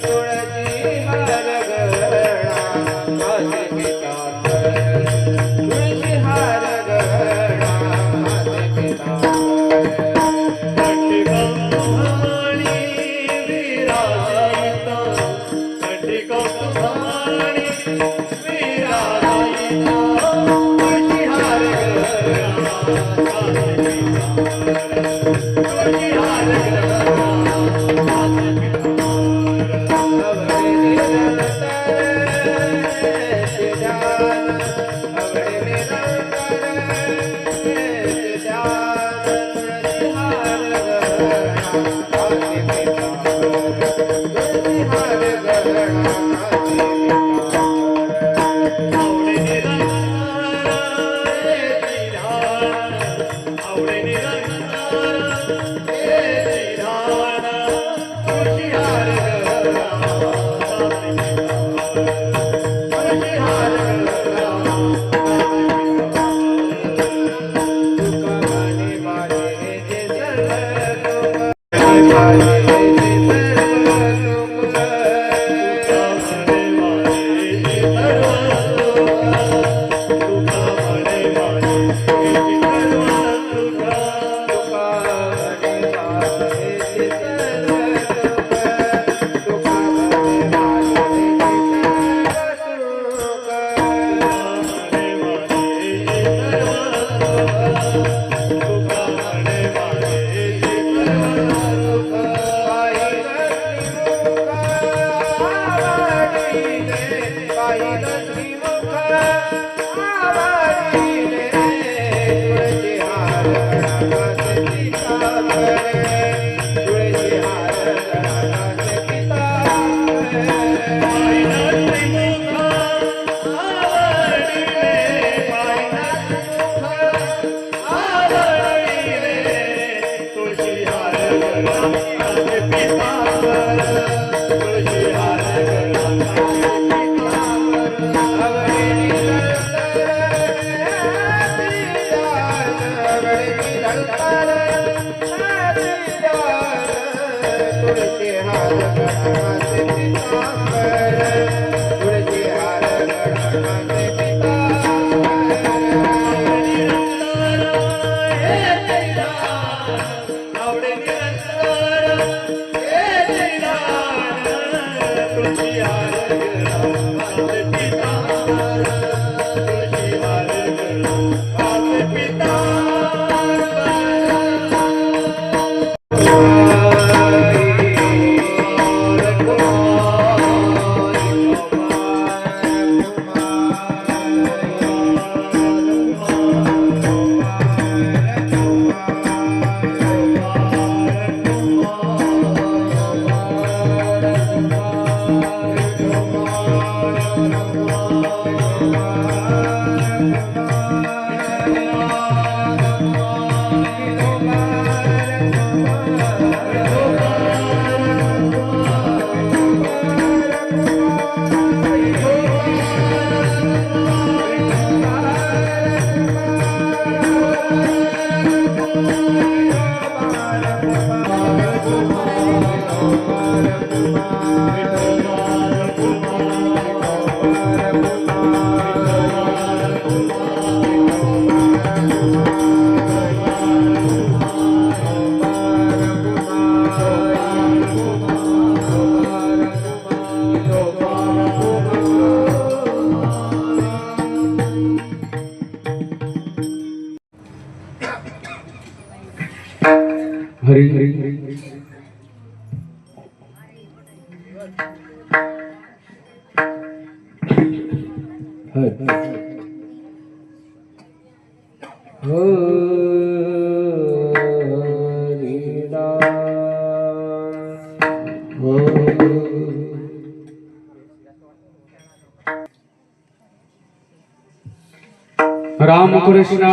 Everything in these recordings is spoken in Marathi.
तुळशी हरी हरी राम कृष्ण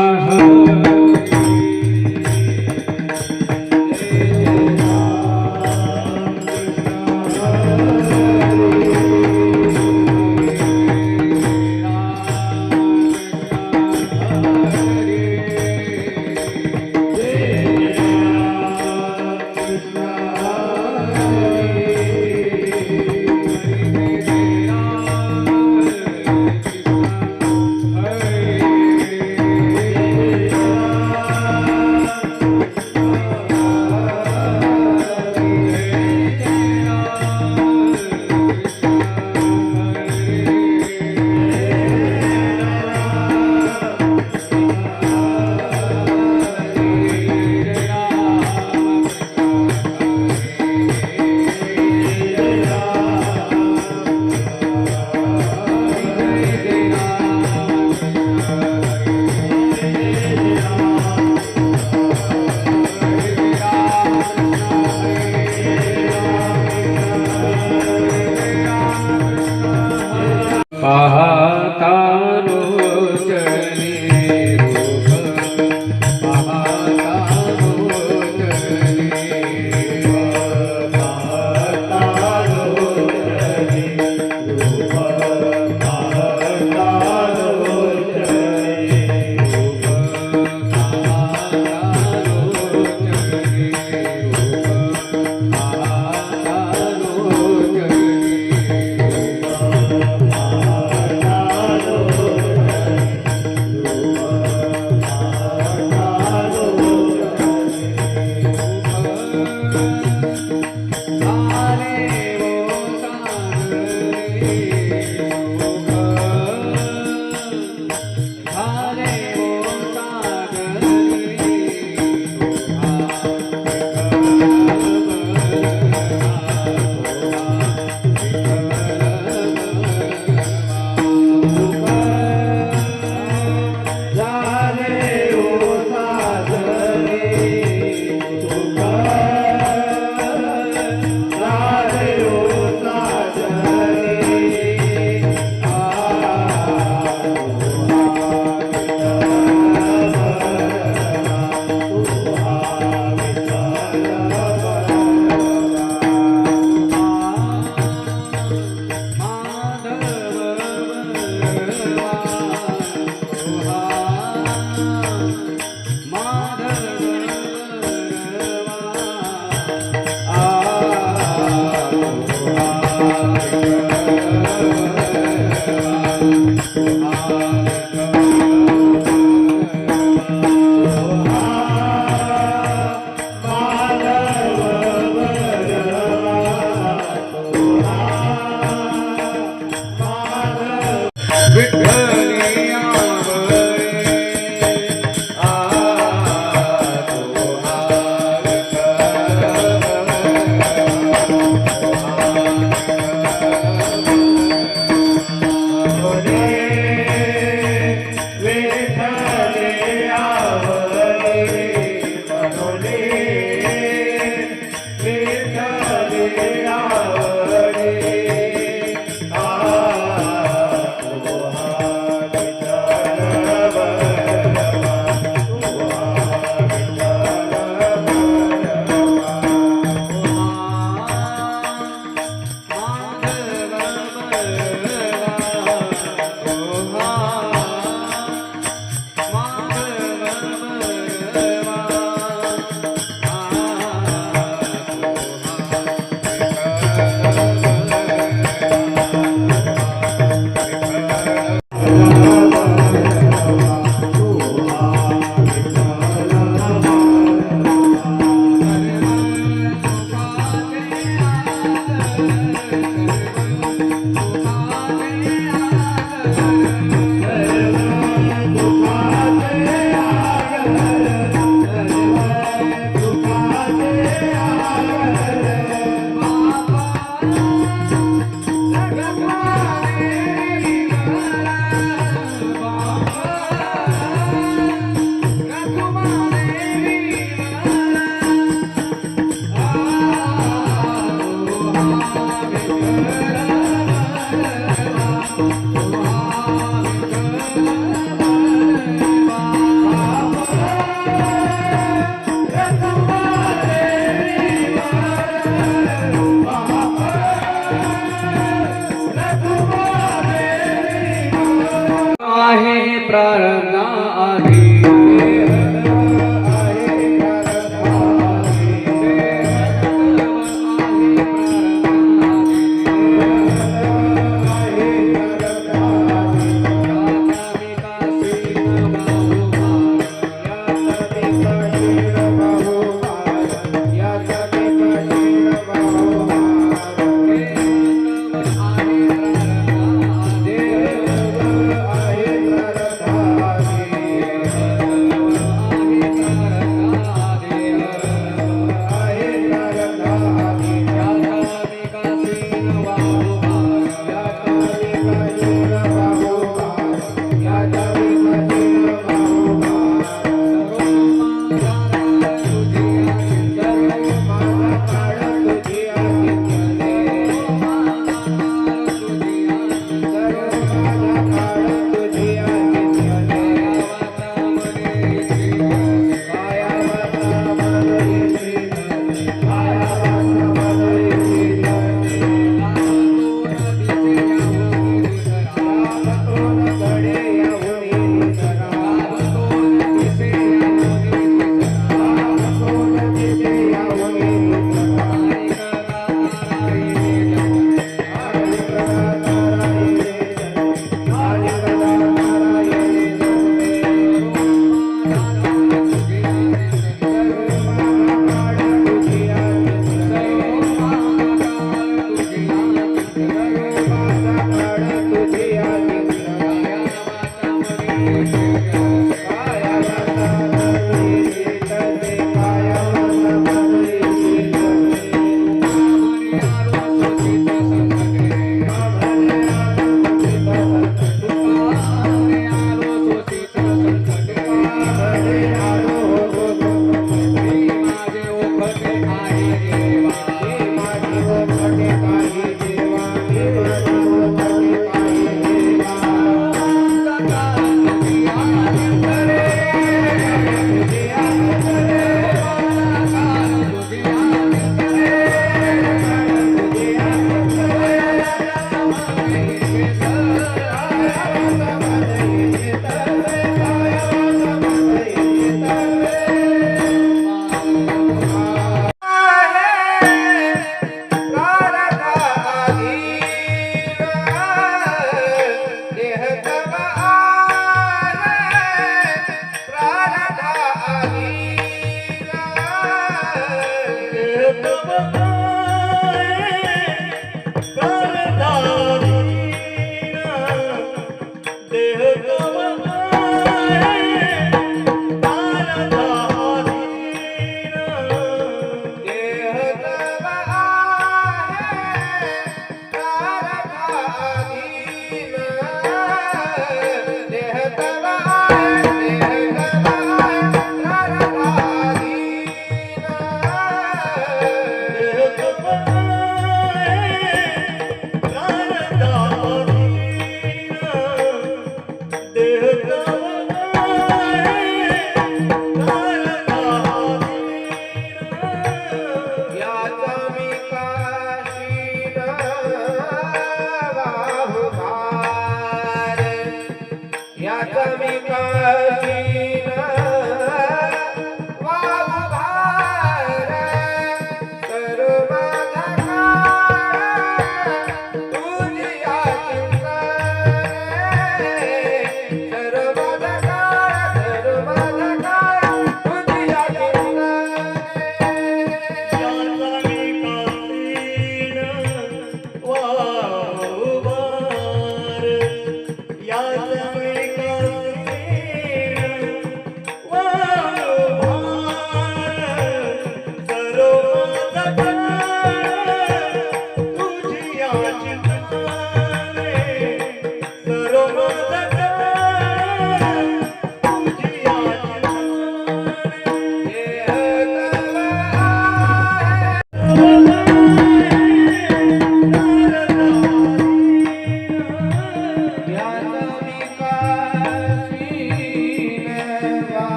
विठ्ठली आवळे आ आहे प्रार्थना आधी याच मी काशीन वाहू भार सर्व तुझिया चिंतने सर्व तुझिया चिंतने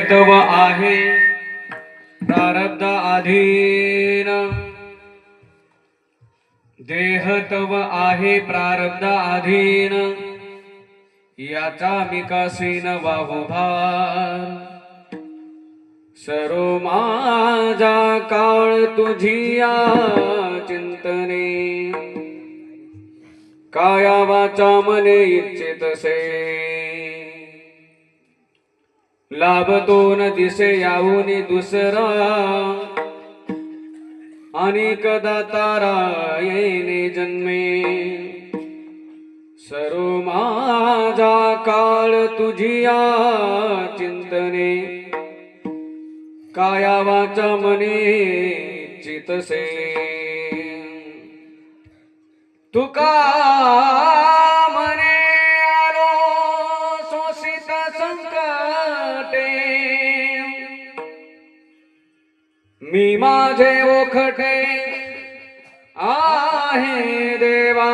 तव आहे प्रारब्ध अधीन, देह तव आहे प्रारब्ध अधीन, याचा मिकासीन वाहू भार. सर्व माझा काळ तुझिया चिंतने, काया वाचा मने इच्छितसे. लाभतो न दिसे याहुनी दुसरा, अनेक दातारा येणे जन्मे. सर्व माझा काळ तुझिया चिंतने, काया वाचा मने चितसे. तुका मने मी माझे ओखटे आहे देवा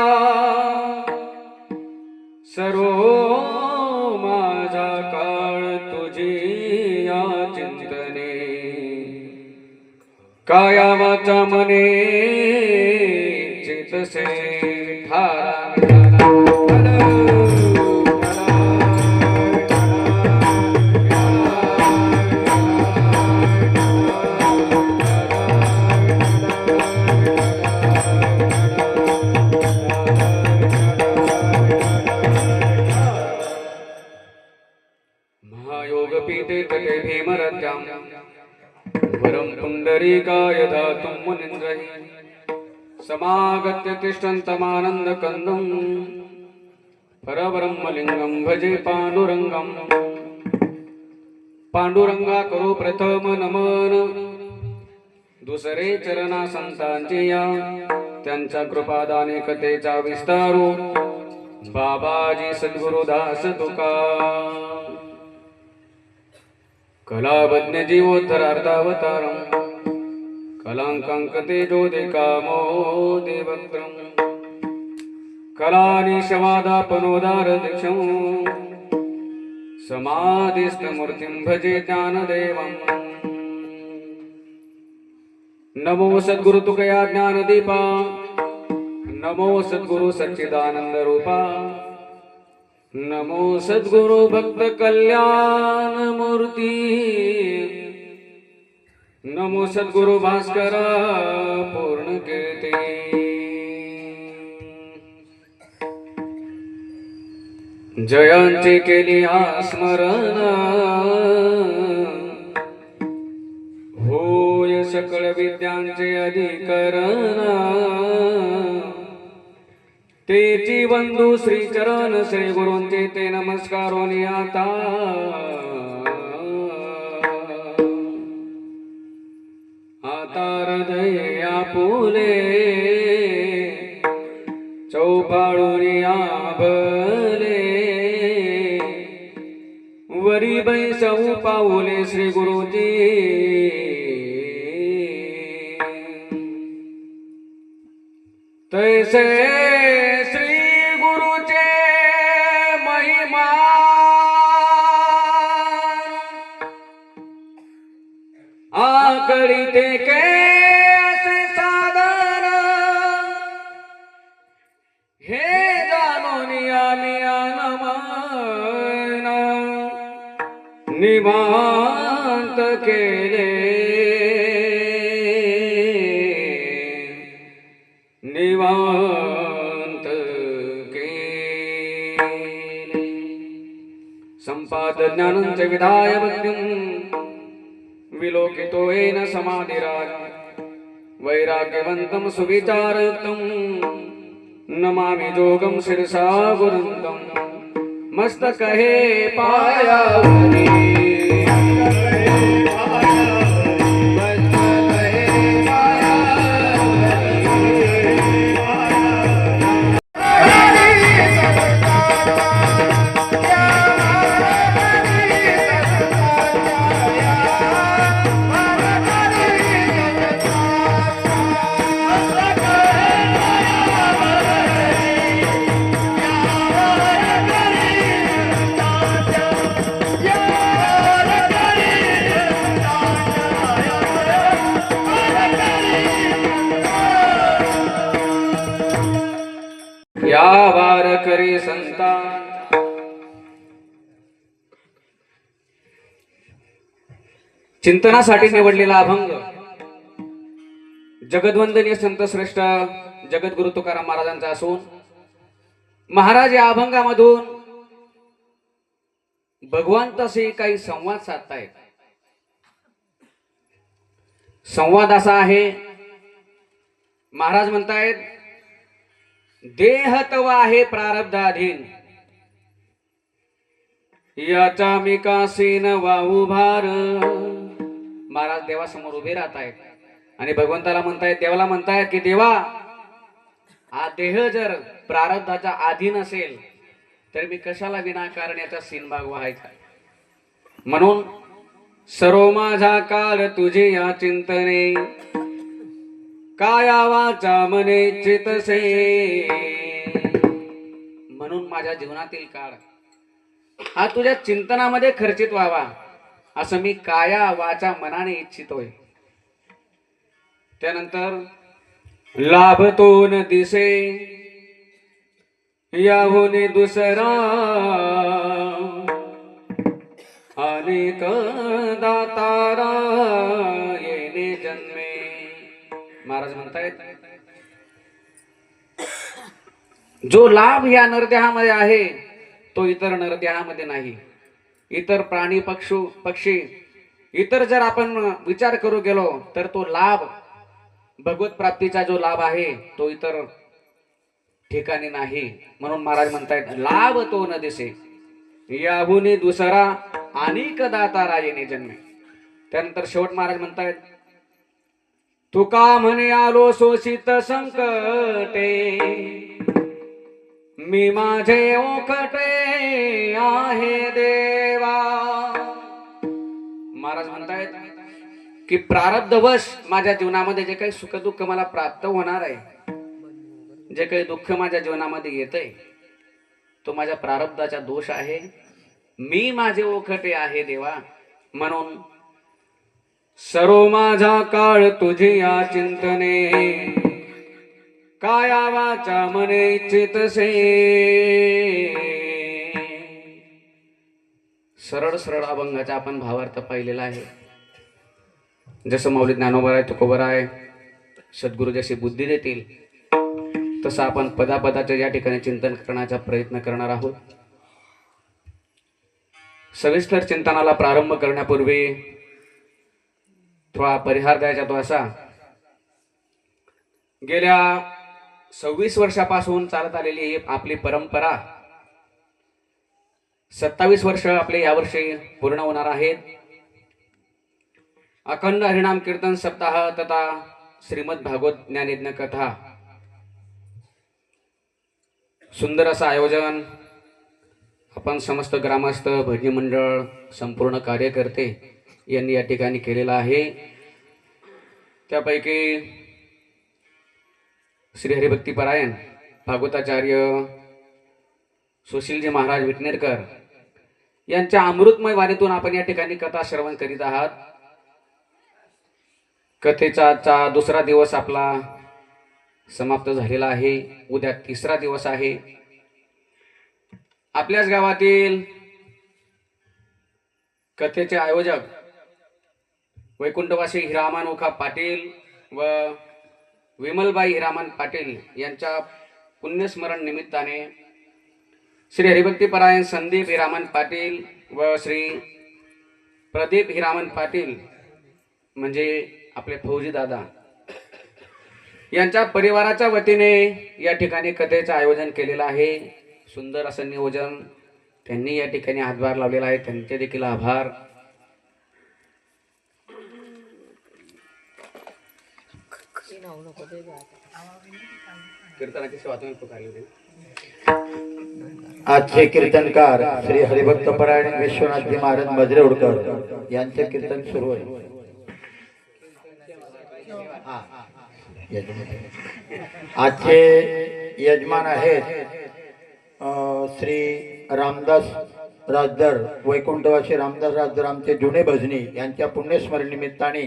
सर्व माझा काळ तुझी या चिंतने काया वाचा मने चितसे महायोगपीठे तटे भीमरत्यां वरं पुण्डरीकाय दातुं मुनीन्द्रैः समागत्य तिष्ठन्तमानन्दकन्दं परब्रह्मलिङ्गं भजे पाण्डुरङ्गं पांडुरंगा करो प्रथम नमन दुसरे चरणा संतांचे या त्यांच्या कृपादाने कथेचा विस्तारू बाबाजी सद्गुरुदास तुका कलावज्ञ जीवोद्धरार्थावतारं कलांकांक तेजोदिकामो देवक्त्रं कलानिशवादापनोदार दीक्षं समाधिस्थमूर्तिं भजे ज्ञानदेवं नमो सद्गुरु तुकया ज्ञानदीपा नमो सद्गुरु सच्चिदानंद रूपा नमो सद्गुरु भक्त कल्याण मूर्ती नमो सद्गुरु भास्कर पूर्ण कीर्ती जयांचे केली स्मरण होय सकळ विद्यांचे अधिकरण तेची बंधू श्री चरण श्री गुरूंचे ते नमस्कारोनी आता हृदय आपुले चौपाळूनी आभले वरी बैसऊ पाऊले श्री गुरुजी तैसे श्री गुरुचे महिमा आकळीते कैसे साधन हे जाणून आम्ही अनमन निवांत केले निवांत केले संपाद ज्ञानंच विधाय भक्तिं विलोकितो येन समाधिराज वैराग्यवन्तं सुविचारयुक्तं नमामि जोगं शिरसा गुरुन्तं मस्तकहे पायावरी या वारकरी संता चिंतनासाठी निवडलेला अभंग जगद्वंदनीय संत श्रेष्ठ जगद्गुरु तुकाराम महाराजांचा असून महाराज या अभंगामधून भगवंताशी काही संवाद साधतायत. संवाद असा आहे, महाराज म्हणतायत देह तव आहे प्रारब्धाधीन याचा मी कासीन वाहू भार. महाराज देवासमोर उभे राहत आहेत आणि भगवंताला म्हणतायत, देवाला म्हणतायत की देवा हा देह जर प्रारब्धाच्या अधीन असेल तर मी कशाला विनाकारण याचा सीनभाग व्हायचा. म्हणून सर्व माझा काळ तुझे या चिंतने, काया वाचा मने चितसे. म्हणून माझ्या जीवनातील काळ हा तुझ्या चिंतनामध्ये खर्चित व्हावा, असं मी काया वाचा मनाने इच्छितोय. त्यानंतर लाभ तो न दिसे याहून दुसरा, अनेक दातारा येणे जन्मे. महाराज म्हणतायत, जो लाभ या नरदेहामध्ये आहे तो इतर नरदेहामध्ये नाही. इतर प्राणी पक्षी इतर जर आपण विचार करू गेलो तर तो लाभ, भगवत प्राप्तीचा जो लाभ आहे तो इतर ठिकाणी नाही. म्हणून महाराज म्हणतायत, लाभ तो न दिसे याहुनी दुसरा, अनेक दाता येणे जन्मे. त्यानंतर शेवट महाराज म्हणतायत, तुका म्हणे आलो शोषित संकटे, मी माझे ओखटे आहे देवा. महाराज म्हणतायत की प्रारब्धवश माझ्या जीवनामध्ये जे काही सुखदुःख मला प्राप्त होणार आहे, जे काही दुःख माझ्या जीवनामध्ये येतंय, तो माझ्या प्रारब्धाचा दोष आहे. मी माझे ओखटे आहे देवा. म्हणून सर्व माझा काळ तुझी या चिंतने, काया वाचा मने इच्छितसे. सरळ सरळ अभंगाचा आपण भावार्थ पाहिलेला आहे. जसं माऊली ज्ञानोबा तुकोबराय सद्गुरू जशी बुद्धी देतील तसं आपण पदापदाचे या ठिकाणी चिंतन करण्याचा प्रयत्न करणार आहोत. सविस्तर चिंतनाला प्रारंभ करण्यापूर्वी थोडा परिहार द्यायचा तो असा, गेल्या 26 वर्षापासून चालत आलेली ही आपली परंपरा 27 वर्ष आपले यावर्षी पूर्ण होणार आहेत. अखंड हरिनाम कीर्तन सप्ताह तथा श्रीमद भागवत ज्ञानयज्ञ कथा, सुंदर असं आयोजन आपण समस्त ग्रामस्थ, भजनी मंडळ, संपूर्ण कार्यकर्ते यांनी या ठिकाणी केलेला आहे. त्यापैकी श्री हरिभक्तीपरायण भागवताचार्य सुशीलजी महाराज विटनेरकर यांच्या अमृतमय वाणीतून आपण या ठिकाणी कथा श्रवण करीत आहात. कथेचा आजचा दुसरा दिवस आपला समाप्त झालेला आहे. उद्या तिसरा दिवस आहे. आपल्याच गावातील कथेचे आयोजक वैकुंठवासी हिरामन ओखा पाटील व विमलबाई हिरामन पाटील यांच्या पुण्यस्मरण निमित्ताने श्री हरिभक्तीपरायण संदीप हिरामन पाटील व श्री प्रदीप हिरामन पाटील म्हणजे आपले फौजी दादा यांच्या परिवाराच्या वतीने या ठिकाणी कथेचं आयोजन केलेलं आहे. सुंदर असं नियोजन त्यांनी या ठिकाणी हातभार लावलेला आहे. त्यांचे देखील आभार. कीर्तनाची सेवा तुम्ही पुकारली होती. आजचे कीर्तनकार श्री हरिभक्तपरायण विश्वनाथजी महाराज मजरेवडकर यांचे कीर्तन सुरू आहे. आजचे यजमान आहेत श्री रामदास राजदर, वैकुंठवासी रामदास राजदर आमचे जुने भजनी यांच्या पुण्यस्मरण निमित्ताने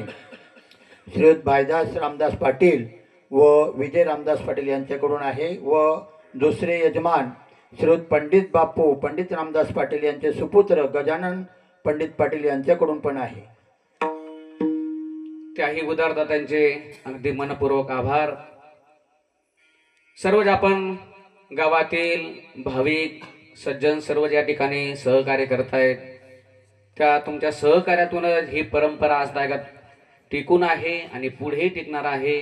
श्रीयुत भाईदास रामदास पाटील व विजय रामदास पाटील यांच्याकडून आहे. व दुसरे यजमान श्रीयुत पंडित बापू पंडित रामदास पाटील यांचे सुपुत्र गजानन पंडित पाटील यांच्याकडून पण आहे. त्याही उदारदात्यांचे अगदी मनपूर्वक आभार. सर्वच आपण गावातील भाविक सज्जन सर्व ज्या ठिकाणी सहकार्य करतायत, त्या तुमच्या सहकार्यातूनच ही परंपरा आजतागायत टिकून आहे आणि पुढे टिकणार आहे.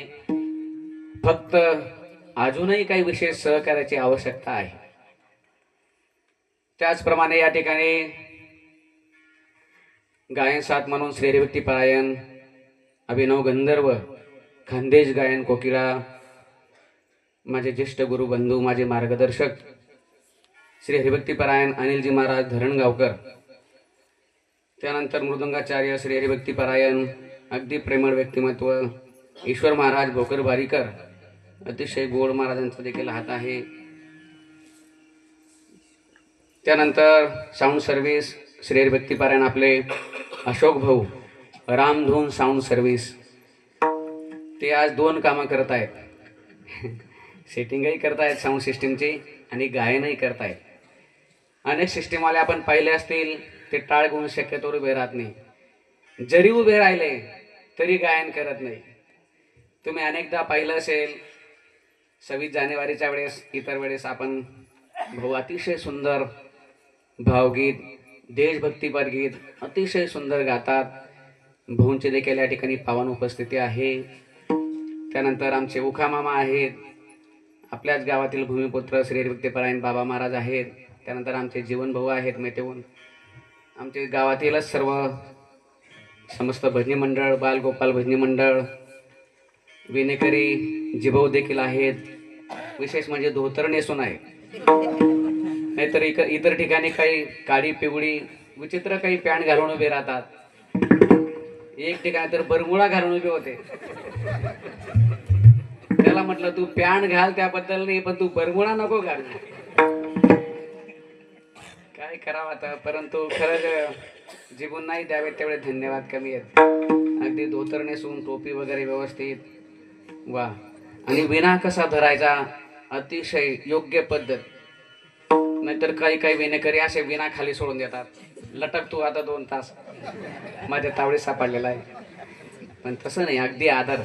फक्त अजूनही काही विशेष सहकार्याची आवश्यकता आहे. त्याचप्रमाणे या ठिकाणी गायन साथ म्हणून श्री हरिभक्तीपरायण अभिनव गंधर्व खानदेश गायन कोकिळा, माझे ज्येष्ठ गुरु बंधू, माझे मार्गदर्शक श्री हरिभक्तीपरायण अनिलजी महाराज धरणगावकर त्यानंतर मृदंगाचार्य श्री हरिभक्तीपरायण, अगदी प्रेमळ व्यक्तिमत्व ईश्वर महाराज भोकर बारीकर, अतिशय गोड महाराजांचा देखील हात आहे. त्यानंतर साऊंड सर्व्हिस श्री हरिभक्तीपरायण आपले अशोक भाऊ, रामधून साऊंड सर्व्हिस. ते आज 2 कामं करत आहेत. सेटिंगही करतायत साऊंड सिस्टीमची आणि गायनही करतायत. अनेक सिस्टीमवाले आपण पाहिले असतील, ते टाळ घेऊन शक्यतोवर उभे राहत नाही. जरी उभे राहिले तरी गायन करत नाही. तुम्ही अनेकदा पाहिलं असेल 26 जानेवारीच्या वेळेस, इतर वेळेस आपण भाऊ अतिशय सुंदर भावगीत, देशभक्तीपर गीत अतिशय सुंदर गातात. भाऊंची देखील या ठिकाणी पावन उपस्थिती आहे. त्यानंतर आमचे उखामामा आहेत, आपल्याच गावातील भूमिपुत्र श्री हरिभक्तीपरायण बाबा महाराज आहेत. त्यानंतर आमचे जीवन भाऊ आहेत मेतेहून. आमचे गावातीलच सर्व समस्त भजनी मंडळ, बालगोपाल भजनी मंडळ, विनेकरी जिभाऊ देखील आहेत. विशेष म्हणजे धोतर नेसून आहे, नाहीतर इतर ठिकाणी काही काळी पिवळी विचित्र काही पॅन्ट घालून उभे राहतात. एक ठिकाणी तर बरमुडा घालून उभे होते. त्याला म्हटलं तू पॅन्ट घाल त्याबद्दल नाही, पण तू बरमुडा नको घाल. काय करावं आता, परंतु खरंच जिबून नाही द्यावे तेवढे धन्यवाद कमी आहेत. अगदी धोतर नेसून टोपी वगैरे व्यवस्थित, वा. आणि विना कसा धरायचा अतिशय योग्य पद्धत. नाहीतर काही काही विनेकरी असे विना खाली सोडून देतात. लटक तू आता 2 तास, माझ्या तावडीत सापडलेला आहे. पण तसं नाही, अगदी आदर.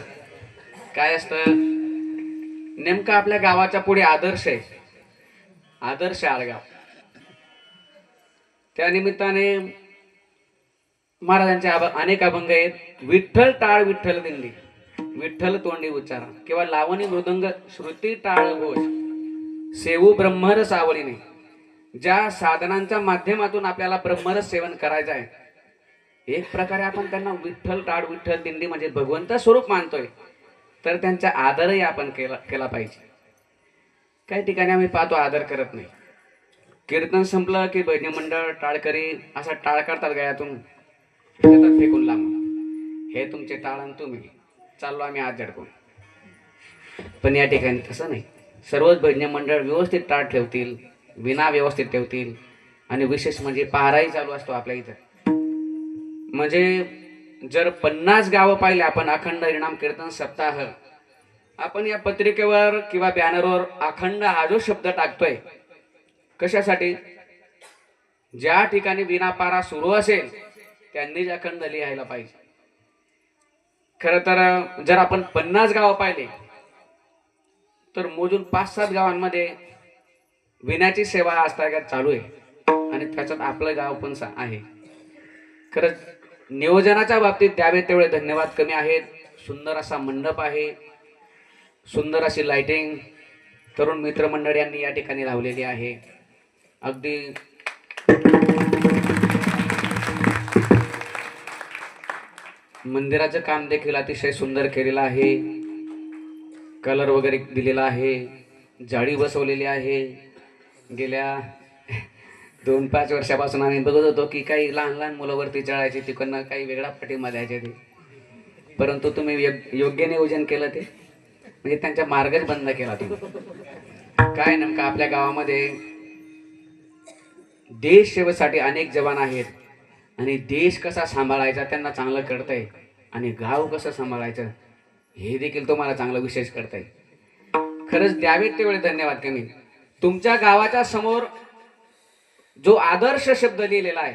काय असतं नेमकं आपल्या गावाच्या पुढे आदर्श आहे, आदर्श आळगाव. त्या निमित्ताने महाराजांचे अनेक अभंग आहेत. विठ्ठल टाळ विठ्ठल दिंडी, विठ्ठल तोंडी उच्चार, किंवा लावणी मृदंग श्रुती टाळ घोष, सेवू ब्रह्मरस आवडीने. ज्या साधनांच्या माध्यमातून आपल्याला ब्रह्मरस सेवन करायचं आहे, एक प्रकारे आपण त्यांना विठ्ठल टाळ विठ्ठल दिंडी म्हणजे भगवंत स्वरूप मानतोय, तर त्यांचा आदरही आपण केला पाहिजे. काही ठिकाणी आम्ही पाहतो आदर करत नाही. कीर्तन संपलं की भजनी मंडळ, टाळकरी असा टाळ काढतात गळ्यातून, फेकून लांब. हे तुमचे टाळ आणि तुम्ही चाललो आम्ही आज झडकून. पण या ठिकाणी तसं नाही. सर्वच भजनी मंडळ व्यवस्थित टाळ ठेवतील, विना व्यवस्थित ठेवतील. आणि विशेष म्हणजे पहाराही चालू असतो आपल्या इथं. म्हणजे जर 50 गावं पाहिले आपण, अखंड हरिनाम कीर्तन सप्ताह, आपण या पत्रिकेवर किंवा बॅनरवर अखंड हा जो शब्द टाकतोय, कशासाठी? ज्या ठिकाणी विनापारा सुरू असेल त्यांनीच अखंड लिहायला पाहिजे. खरं तर जर आपण 50 गावं पाहिले तर मोजून 5-7 गावांमध्ये विण्याची सेवा हा आस्थागात चालू आहे, आणि त्याच्यात आपलं गाव पण आहे. खरंच नियोजनाच्या बाबतीत द्यावे तेवढे धन्यवाद कमी आहेत. सुंदर असा मंडप आहे, सुंदर अशी लाइटिंग तरुण मित्रमंडळ यांनी या ठिकाणी लावलेली आहे. अगदी मंदिराचं काम देखील अतिशय सुंदर केलेलं आहे. कलर वगैरे दिलेला आहे, जाळी बसवलेली आहे. गेल्या 2-5 वर्षापासून आम्ही बघत होतो की काही लहान लहान मुलं वरती चढायची, तिकडनं काही वेगळा पाठिंबा द्यायचे ते. परंतु तुम्ही योग्य नियोजन केलं, ते म्हणजे त्यांचा मार्गच बंद केला तुम्ही. काय नेमकं आपल्या गावामध्ये देश सेवेसाठी अनेक जवान आहेत, आणि देश कसा सांभाळायचा त्यांना चांगलं कळतंय, आणि गाव कसं सांभाळायचं हे देखील तुम्हाला चांगलं विशेष कळतंय. खरंच द्यावेत तेवढे धन्यवाद कमी. तुमच्या गावाच्या समोर जो आदर्श शब्द लिहिलेला आहे,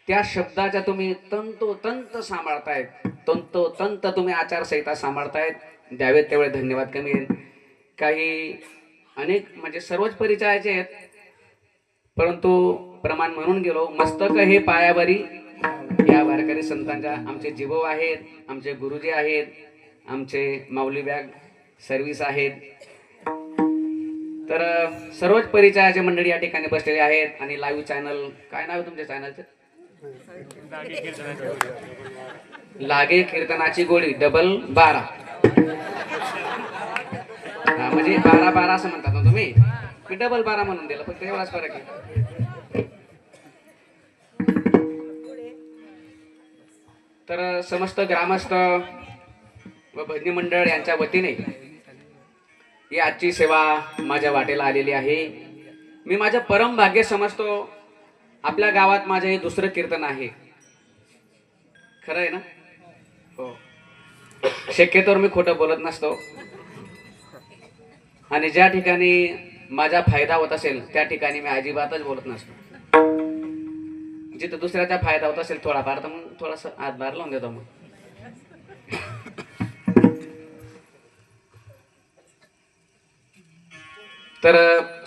त्या शब्दाच्या तुम्ही तंतोतंत सांभाळतायत, तंतोतंत तुम्ही आचारसंहिता सांभाळतायत. द्यावेत तेवढे धन्यवाद कमी. काही अनेक म्हणजे सर्वच परिचयाचे आहेत, परंतु प्रमाण म्हणून गेलो. मस्तक हे पायावरी या वारकरी संतांच्या आमचे जिभाऊ आहेत, आमचे गुरुजी आहेत, आमचे माऊली बॅग सर्व्हिस आहेत. तर सर्वच परिचयाचे मंडळी या ठिकाणी बसलेले आहेत. आणि लाईव्ह चॅनल, काय नाव आहे तुमच्या चॅनलचं? लागे कीर्तनाची गोळी ~12. हा म्हणजे 12-12 असं म्हणतात ना तुम्ही, मी ~12 म्हणून दिलं, फक्त एवढाच फरक आहे. समस्त ग्रामस्थ व भजनी मंडळ यांच्या वतीने ही आजची सेवा माझ्या वाटेला आलेली आहे. मी माझं परम भाग्य समजतो. आपल्या गावात माझं हे दुसरं कीर्तन आहे. खरं आहे ना? हो. शक्यतोवर मी खोटं बोलत नसतो. आणि ज्या ठिकाणी माझा फायदा होत असेल त्या ठिकाणी मी अजिबातच बोलत नसतो. जिथं दुसऱ्याचा फायदा होत असेल थोडाफार तर मग थोडासा हातभार लावून देतो. मग तर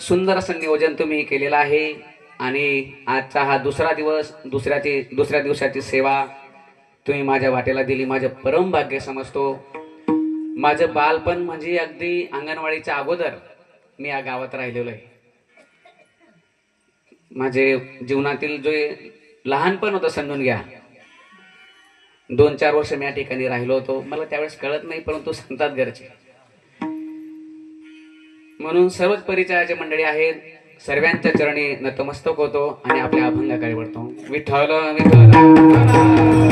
सुंदर असं नियोजन तुम्ही केलेलं आहे. आणि आजचा हा दुसरा दिवस, दुसऱ्या दिवसाची सेवा तुम्ही माझ्या वाटेला दिली. माझं परम भाग्य समजतो. माझं बालपण म्हणजे अगदी अंगणवाडीच्या अगोदर मी या गावात राहिलेलो आहे. माझे जीवनातील जे लहानपण होतं समजून घ्या, 2-4 वर्ष मी या ठिकाणी राहिलो होतो. मला त्यावेळेस कळत नाही, परंतु सांगतात घरचे. म्हणून सर्वच परिचयाचे मंडळी आहेत, सर्वांच्या चरणी नतमस्तक होतो आणि आपल्या अभंगाकडे वळतो. विठ्ठल विठ्ठल.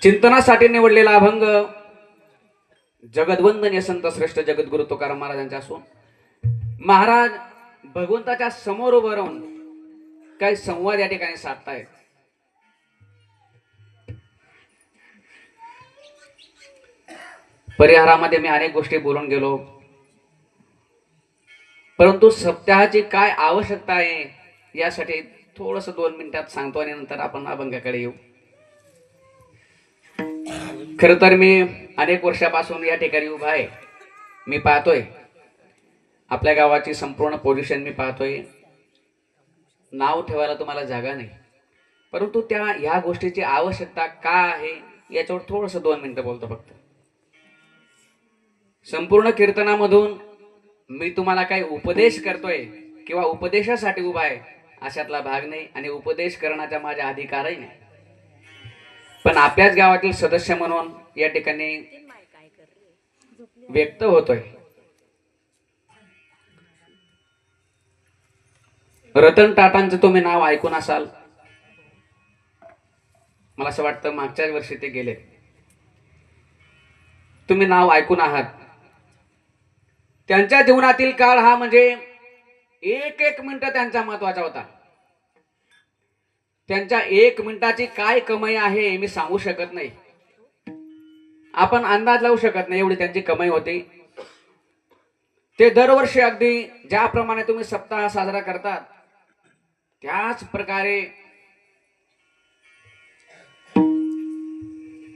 चिंतनासाठी निवडलेला अभंग जगद्वंदनीय संत श्रेष्ठ जगद्गुरु तुकाराम महाराजांचा असून महाराज भगवंताच्या समोर उभं राहून काही संवाद या ठिकाणी साधतायत. परिहारामध्ये मी अनेक गोष्टी बोलून गेलो, परंतु सप्ताहाची काय आवश्यकता आहे यासाठी थोडस 2 मिनिटात सांगतो आणि नंतर आपण अभंगाकडे येऊ. खर तर मी अनेक वर्षापासून या ठिकाणी उभा आहे. मी पाहतोय आपल्या गावाची संपूर्ण पोझिशन मी पाहतोय. नाव ठेवायला तुम्हाला जागा नाही, परंतु त्या ह्या गोष्टीची आवश्यकता का आहे याच्यावर थोडस 2 मिनिटं बोलतो फक्त. संपूर्ण कीर्तनामधून मी तुम्हाला काही उपदेश करतोय किंवा उपदेशासाठी उभा आहे अशातला भाग नाही आणि उपदेश करण्याचा माझा अधिकारही नाही. पण आपल्याच गावातील सदस्य म्हणून या ठिकाणी व्यक्त होतोय. रतन टाटांचं तुम्ही नाव ऐकून असाल. मला असं वाटतं मागच्याच वर्षी ते गेले. तुम्ही नाव ऐकून आहात. त्यांच्या जीवनातील काळ हा म्हणजे एक एक मिनिट त्यांचा महत्वाचा होता. त्यांच्या 1 मिनिटाची काय कमाई आहे मी सांगू शकत नाही. आपण अंदाज लावू शकत नाही एवढी त्यांची कमाई होती. ते दरवर्षी अगदी ज्याप्रमाणे तुम्ही सप्ताह साजरा करतात त्याच प्रकारे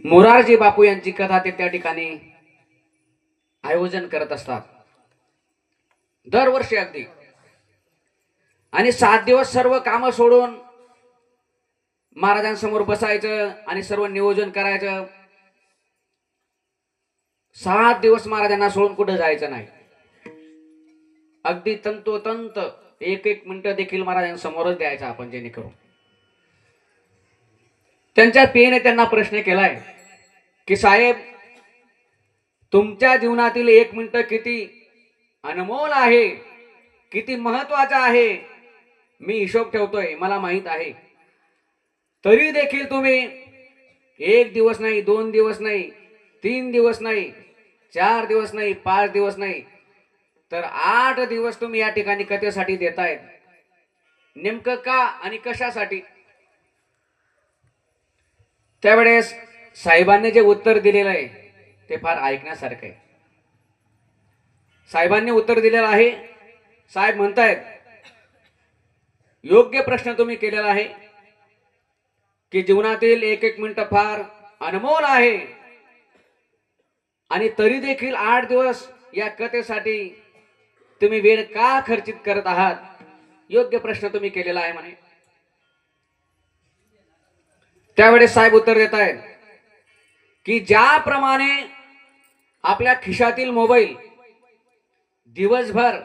मोरारजी बापू यांची कथा ते त्या ठिकाणी आयोजन करत असतात दरवर्षी अगदी. आणि 7 दिवस सर्व कामं सोडून महाराजांसमोर बसायचं आणि सर्व नियोजन करायचं. 7 दिवस महाराजांना सोडून कुठं जायचं नाही. अगदी तंतोतंत 1-1 मिनिट देखील महाराजांसमोरच द्यायचा आपण जेणेकरून. त्यांच्या पियेने त्यांना प्रश्न केलाय की साहेब, तुमच्या जीवनातील 1 मिनिट किती अनमोल आहे, किती महत्वाचा आहे, मी हिशोब ठेवतोय, मला माहित आहे. तरी देखील तुम्ही 1 दिवस नाही, 2 दिवस नाही, 3 दिवस नाही, 4 दिवस नाही, 5 दिवस नाही, तर 8 दिवस तुम्ही या ठिकाणी कथेसाठी देतायत. नेमकं का आणि कशासाठी? त्यावेळेस साहेबांनी जे उत्तर दिलेलं आहे ते फार ऐकण्यासारखं आहे. साहेबांनी उत्तर दिलेलं आहे. साहेब म्हणतायत योग्य प्रश्न तुम्ही केलेला आहे की जीवनातील एक एक मिनिट फार अनमोल आहे आणि तरी देखील 8 दिवस या कथेसाठी तुम्ही वेळ का खर्चित करत आहात. योग्य प्रश्न तुम्ही केलेला आहे म्हणे. त्यावेळेस साहेब उत्तर देत आहेत की ज्याप्रमाणे आपल्या खिशातील मोबाईल दिवसभर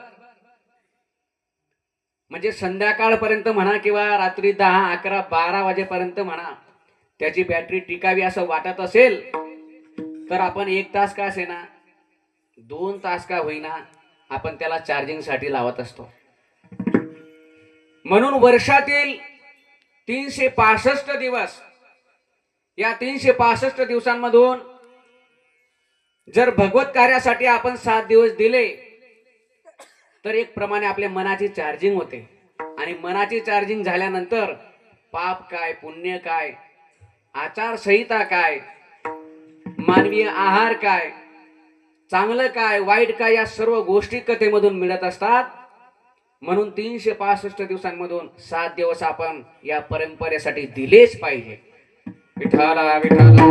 म्हणजे संध्याकाळपर्यंत म्हणा किंवा रात्री 10, 11, 12 वाजेपर्यंत म्हणा त्याची बॅटरी टिकावी असं वाटत असेल तर आपण 1 तास का असेना 2 तास का होईना आपण त्याला चार्जिंग साठी लावत असतो. म्हणून वर्षातील 365 दिवस, या 365 दिवसांमधून जर भगवत कार्यासाठी आपण 7 दिवस दिले तर एक प्रमाणे आपल्या मनाची चार्जिंग होते आणि मनाची चार्जिंग झाल्यानंतर पाप काय, पुण्य काय, आचारसंहिता काय, मानवीय आहार काय, चांगलं काय, वाईट काय, या सर्व गोष्टी कथेमधून मिळत असतात. म्हणून 365 दिवसांमधून 7 दिवस आपण या परंपरेसाठी दिलेच पाहिजे. विठाला विठाला.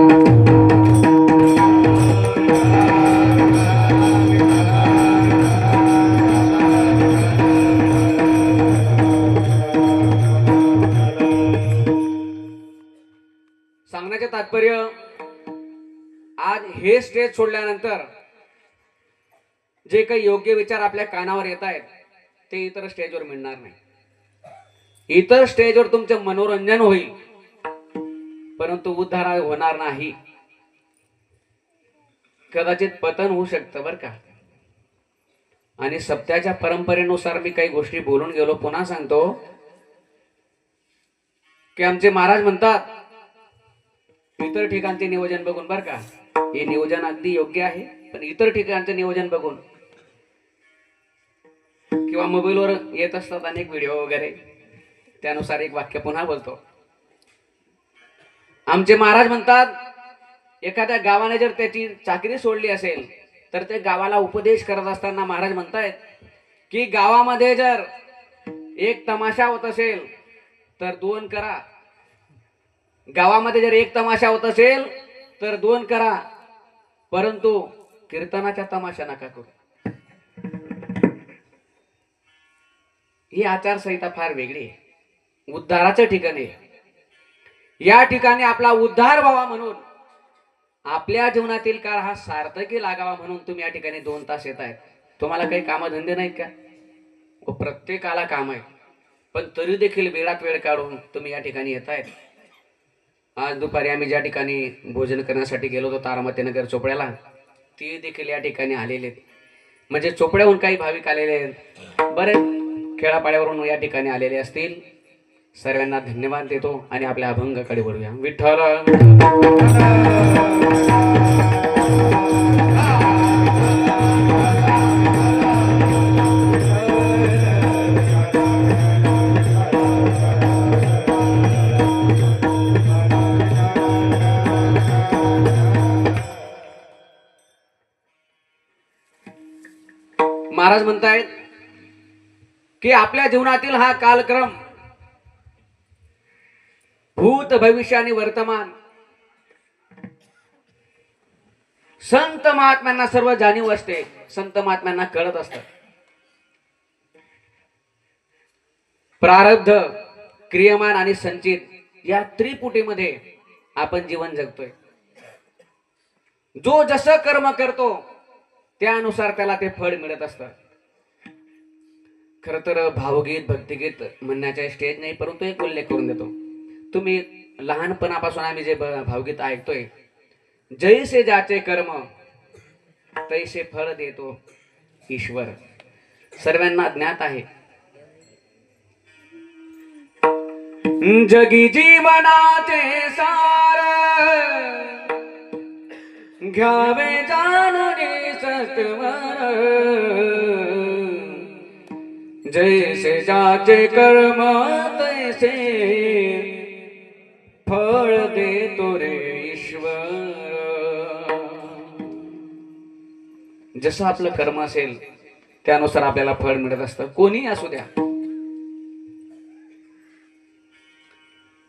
सांगण्याचे तात्पर्य, आज हे स्टेज सोडल्यानंतर जे काही योग्य विचार आपल्या कानावर येत आहेत ते इतर स्टेजवर मिळणार नाही. इतर स्टेजवर तुमचे मनोरंजन होईल परंतु उद्धार होणार नाही. कदाचित पतन होऊ शकतं बरं का. आणि सप्त्याच्या परंपरेनुसार मी काही गोष्टी बोलून गेलो. पुन्हा सांगतो की आमचे महाराज म्हणतात इतर ठिकाणचे नियोजन बघून बरं का, हे नियोजन अगदी योग्य आहे पण इतर ठिकाणचे नियोजन बघून किंवा मोबाईलवर येत असतात अनेक व्हिडिओ वगैरे, त्यानुसार एक वाक्य पुन्हा बोलतो. आमचे महाराज म्हणतात एखाद्या गावाने जर त्याची चाकरी सोडली असेल तर ते गावाला उपदेश करत असताना महाराज म्हणतायत की गावामध्ये जर एक तमाशा होत असेल तर 2 करा. गावामध्ये जर एक तमाशा होत असेल तर 2 करा, परंतु कीर्तनाचा तमाशा नका करू. ही आचारसंहिता फार वेगळी आहे. उद्धाराचं ठिकाण आहे. या ठिकाणी आपला उद्धार व्हावा म्हणून, आपल्या जीवनातील काळ हा सार्थकी लागावा म्हणून तुम्ही या ठिकाणी 2 तास येत आहेत. तुम्हाला काही कामधंदे नाहीत का? प्रत्येकाला काम आहे, पण तरी देखील वेळात वेळ काढून तुम्ही या ठिकाणी येत आहेत. आज दुपारी आम्ही ज्या ठिकाणी भोजन करण्यासाठी गेलो होतो तारामतीनगर चोपड्याला, ते देखील या ठिकाणी आलेले आहेत. म्हणजे चोपड्याहून काही भाविक आलेले आहेत, बरेच खेळापाड्यावरून या ठिकाणी आलेले असतील. सर्वांना धन्यवाद देतो आणि आपल्या अभंगाकडे वळूया. विठ्ठल महाराज म्हणतायत की आपल्या जीवनातील हा कालक्रम भूत, भविष्य आणि वर्तमान संत महात्म्यांना सर्व जाणीव असते. संत महात्म्यांना कळत असतं. प्रारब्ध, क्रियमान आणि संचित या त्रिपुटीमध्ये आपण जीवन जगतोय. जो जसं कर्म करतो त्यानुसार त्याला ते फळ मिळत असतं. खर तर भावगीत, भक्तिगीत म्हणण्याचा स्टेज नाही, परंतु एक उल्लेख करून देतो. तुम्ही लहानपणापासून आम्ही जे भावगीत ऐकतोय, जैसे ज्याचे कर्म तैसे फळ देतो ईश्वर, सर्वांना ज्ञात आहे. जगी जीवनाचे सार घ्यावे जाणून सत्वर, जैसे ज्याचे कर्म तैसे फळ देतो रे ईश्वर. जसं आपलं कर्म असेल त्यानुसार आपल्याला फळ मिळत असतं. कोणी असू द्या,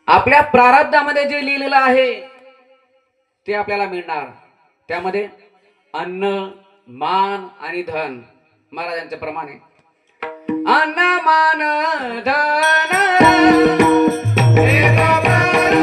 आपल्या प्रारब्धामध्ये जे लिहिलेलं आहे ते आपल्याला मिळणार. त्यामध्ये अन्न, मान आणि धन. महाराजांच्या प्रमाणे अन्न, मान, धन हे तो प्रारब्ध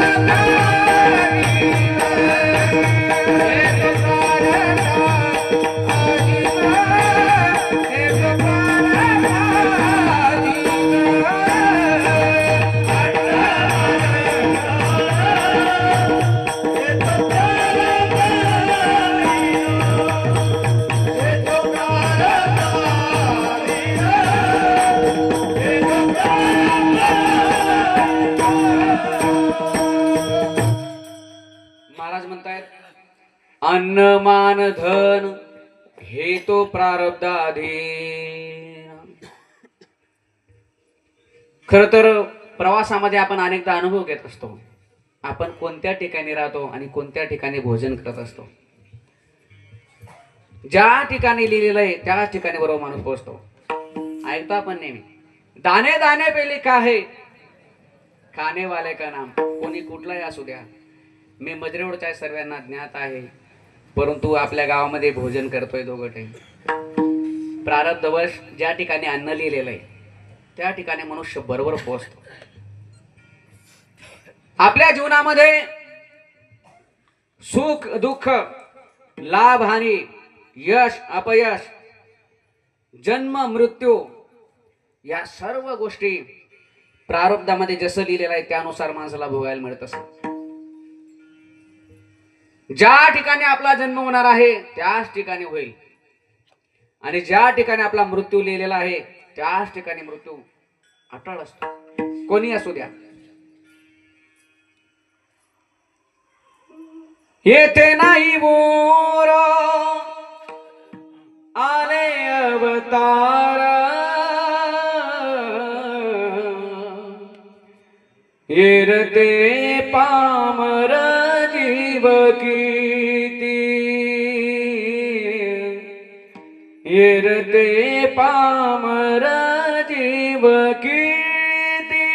महाराज म्हणतायत अन्न, मान, धन हे तो प्रारब्ध अधीन. खर तर प्रवासामध्ये आपण अनेकदा अनुभव घेत असतो. आपण कोणत्या ठिकाणी राहतो आणि कोणत्या ठिकाणी भोजन करत असतो. ज्या ठिकाणी लिहिलेलं आहे त्याच ठिकाणी बरोबर माणूस पोहोचतो. ऐकतो आपण नेहमी दाने दाने पे लिखा है खाने वाले का नाम. कोणी कुठलाही असू द्या. मी मजरेवरच्या सर्वांना ज्ञात आहे, परंतु आपल्या गावामध्ये भोजन करतोय दोघं टाइम. प्रारब्धवश ज्या ठिकाणी अन्न लिहिलेलं आहे त्या ठिकाणी मनुष्य बरोबर पोहोचतो. आपल्या जीवनामध्ये सुख दुःख, लाभ हानी, यश अपयश, जन्म मृत्यू या सर्व गोष्टी प्रारब्धामध्ये जसं लिहिलेलं आहे त्यानुसार माणसाला भोगायला मिळत असत. ज्या ठिकाणी आपला जन्म होणार आहे त्याच ठिकाणी होईल आणि ज्या ठिकाणी आपला मृत्यू लिहिलेला आहे त्याच ठिकाणी मृत्यू अटळ असतो. कोणी असू द्या. येथे नाही मोर आले अवतार, येरते पामर जीव कीती, येरते पामर जीव कीती.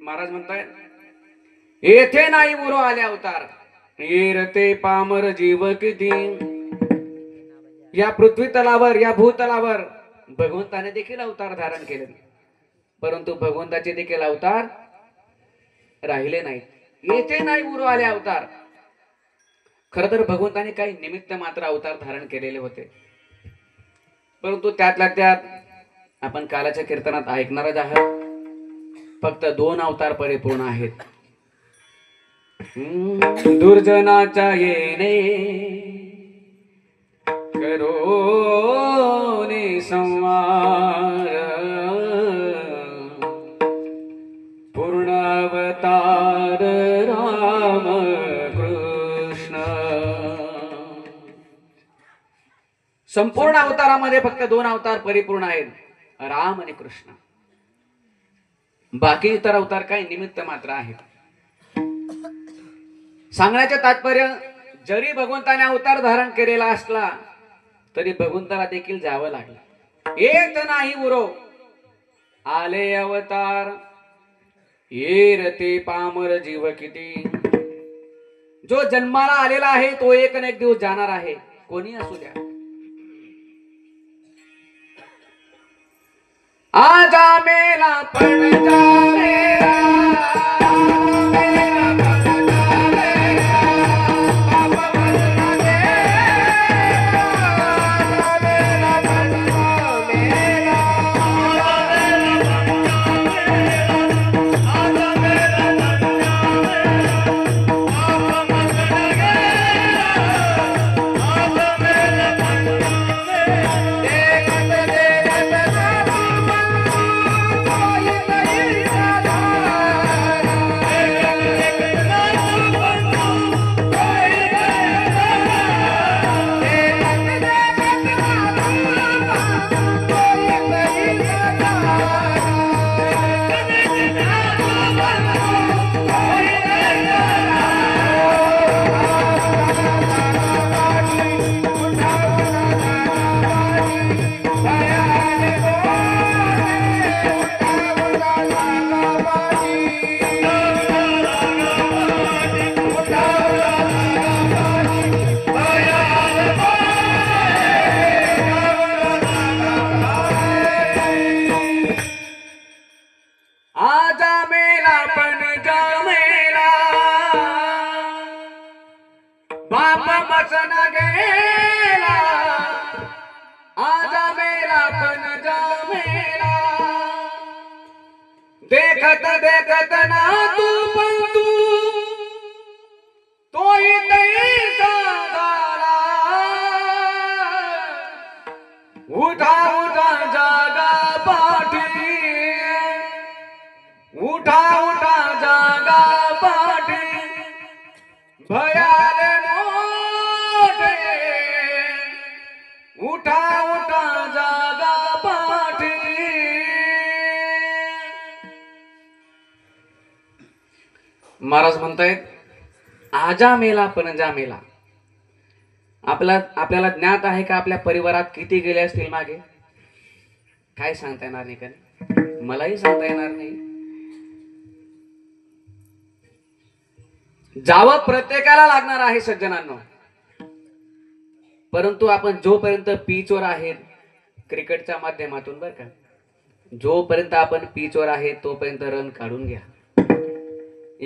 महाराज म्हणताय येथे नाही उरो आले अवतार, येरते पामर जीव किती. या पृथ्वी तलावर, या भूतलावर भगवंताने देखील अवतार धारण केले, परंतु भगवंताचे देखील अवतार राहिले नाहीत. येथे नाही उरो आले अवतार. खर तर भगवंताने काही निमित्त मात्र अवतार धारण केलेले होते, परंतु त्यातल्या त्यात आपण कालाच्या कीर्तनात ऐकणारच आहात. फक्त 2 अवतार परिपूर्ण आहेत. दुर्जनाच्या येणे करोने संवार, पूर्ण अवतार राम कृष्ण. संपूर्ण अवतारामध्ये फक्त 2 अवतार परिपूर्ण आहेत, राम आणि कृष्ण. बाकी इतर अवतार काही निमित्त मात्र आहेत. सांगण्याचे तात्पर्य जरी भगवंताने अवतार धारण केलेला असला तरी भगवंताला देखील जावं लागलं. येत नाही उरो आले अवतार, येरते पामर जीव किती. जो जन्माला आलेला आहे तो एक ना एक दिवस जाणार आहे, कोणी असू द्या. आजा मेला पण जावेला, ना गेला आजा मेला पण जा मेला देखत देखत ना तू पण तू तोही तैसा झाला उठा उठा जागा पाठी उठा उठा जागा पाठी भयाले मोठे उठा उठा जागा पाठी महाराज म्हणतायत आजा मेला पण जा मेला आपल्याला ज्ञात आहे का आपल्या परिवारात किती गेले असतील मागे काय सांगता येणार नाही का मलाही सांगता येणार नाही जावं प्रत्येकाला लागणार आहे सज्जनांनो परंतु आपण जोपर्यंत पिचवर आहेत क्रिकेटच्या माध्यमातून बरं का जोपर्यंत आपण पिचवर आहे तोपर्यंत रन काढून घ्या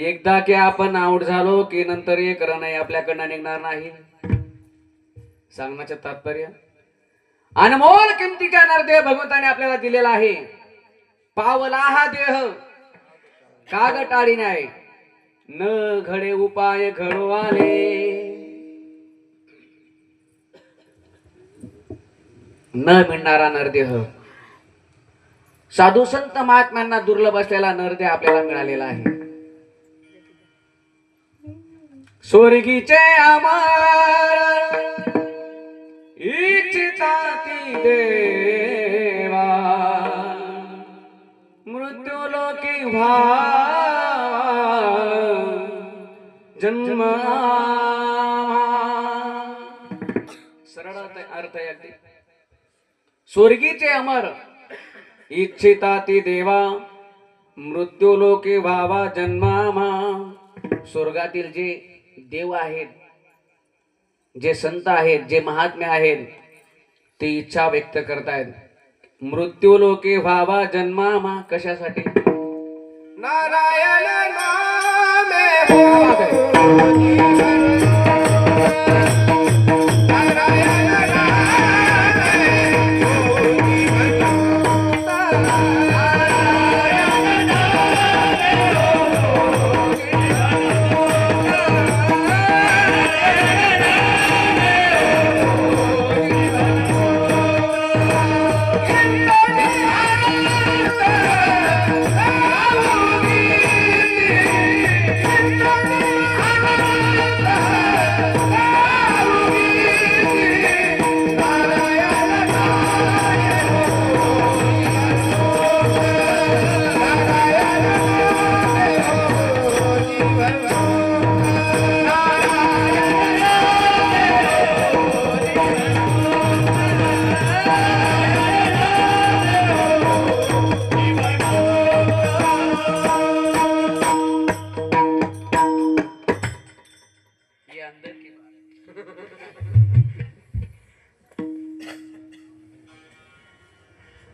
एकदा की आपण आउट झालो की नंतर एक रनही आपल्याकडनं निघणार नाही सांगण्याचे तात्पर्य अनमोल किमतीच्या नरदेह भगवंताने आपल्याला दिलेला आहे पावला हा देह काग टाळी नाही न घडे उपाय घडो आले न मिळणारा नरदेह साधू संत महात्म्यांना दुर्लभ असलेला नरदेह आपल्याला मिळालेला आहे स्वर्गीचे अमर इच्छिताती देवा मृत्यू लोकी व्हावा जन्म सरळ अर्थ आहे अगदी स्वर्गीचे अमर इच्छिताती देवा मृत्यू लोकी व्हावा जन्मामा स्वर्गातील जे देव आहेत जे संत आहेत जे महात्मे आहेत ते इच्छा व्यक्त करतायत मृत्यू लोके व्हावा जन्मामा कशासाठी नारायण नामे हो नारायण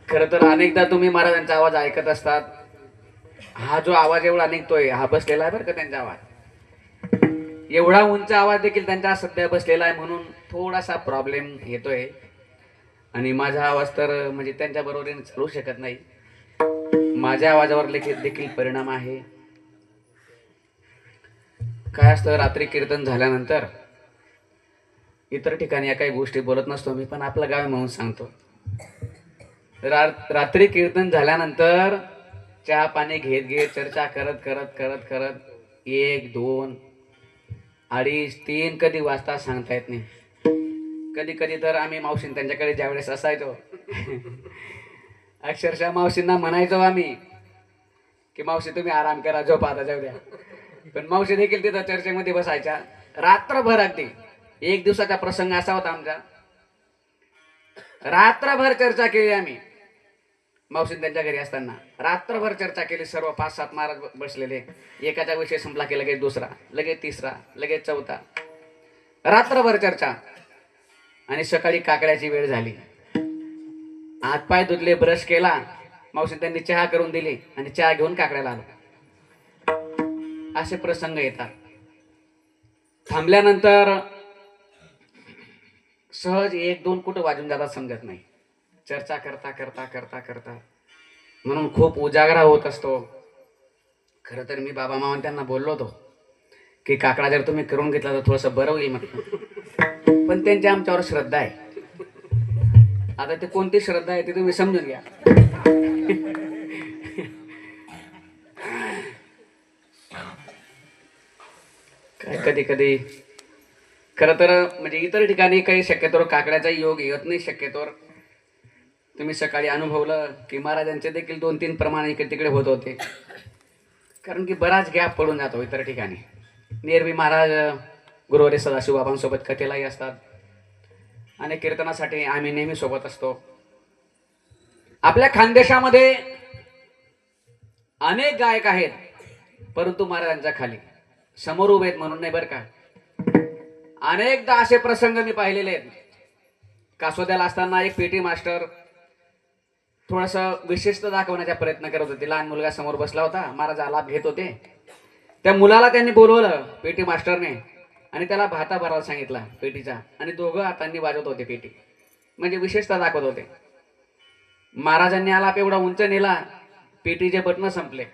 खर तर अनेकदा तुम्ही महाराजांचा आवाज ऐकत असतात हा जो आवाज एवढा निघतोय हा बसलेला आहे बरं का त्यांचा आवाज एवढा उंच आवाज देखील त्यांचा सध्या बसलेला आहे म्हणून थोडासा प्रॉब्लेम येतोय आणि माझा आवाज तर म्हणजे त्यांच्या बरोबरीने चालू शकत नाही माझ्या आवाजावर देखील परिणाम आहे काय असतं रात्री कीर्तन झाल्यानंतर इतर ठिकाणी या काही गोष्टी बोलत नसतो मी पण आपलं गाव म्हणून सांगतो रात्री कीर्तन झाल्यानंतर चहा पाणी घेत घेत चर्चा करत करत करत करत 1, 2, 2:30, 3 कधी वाजता सांगता येत नाही कधी कधी तर आम्ही मावशीन त्यांच्याकडे ज्यावेळेस असायचो अक्षरशः मावशींना म्हणायचो आम्ही की मावशी तुम्ही आराम करा झोपा आता जाऊ द्या पण मावशी देखील तिथं चर्चेमध्ये बसायच्या रात्रभर अगदी एक दिवसाचा प्रसंग असा होता आमचा रात्रभर चर्चा केली आम्ही मावशी त्यांच्या घरी असताना रात्रभर चर्चा केली सर्व 5-7 महाराज बसलेले एकाचा विषय संपला की लगेच दुसरा लगेच तिसरा लगेच चौथा रात्रभर चर्चा आणि सकाळी काकड्याची वेळ झाली हातपाय धुतले ब्रश केला मावशी त्यांनी चहा करून दिली आणि चहा घेऊन काकड्याला आलो असे प्रसंग येतात थांबल्यानंतर सहज एक दोन कुठं वाजून जातात समजत नाही. चर्चा करता करता करता करता म्हणून खूप उजागरा होत असतो. खरं तर मी बाबा मामा त्यांना बोललो होतो की काकडा जर तुम्ही करून घेतला तर थोडंसं बरं होईल म्हटलं, पण त्यांची आमच्यावर श्रद्धा आहे. आता ते कोणती श्रद्धा आहे ते तुम्ही समजून घ्या. काय कधी कधी खरं तर म्हणजे इतर ठिकाणी काही शक्यतोवर काकड्याचा योग येत नाही. शक्यतोवर तुम्ही सकाळी अनुभवलं की महाराजांचे देखील 2-3 प्रमाण इकडे तिकडे होत होते, कारण की बराच गॅप पडून जातो इतर ठिकाणी. नेरवी महाराज गुरुवारी सदाशिव बाबांसोबत कथेलाही असतात आणि कीर्तनासाठी आम्ही नेहमी सोबत असतो. आपल्या खानदेशामध्ये अनेक गायक आहेत, परंतु महाराजांच्या खाली समोर उभे आहेत म्हणून नाही बरं का. अनेकदा असे प्रसंग मी पाहिलेले आहेत. कासोद्याला असताना एक पेटी मास्टर थोडंसं विशिष्ट दाखवण्याचा प्रयत्न करत होते. लहान मुलगा समोर बसला होता, महाराज आलाप घेत होते. त्या मुलाला त्यांनी बोलवलं पेटी मास्टरने आणि त्याला भाता भरायला सांगितला पेटीचा, आणि दोघं हातांनी वाजवत होते पेटी, म्हणजे विशेषता दाखवत होते. महाराजांनी आलाप एवढा उंच नेला, पेटीचे बटणं संपले.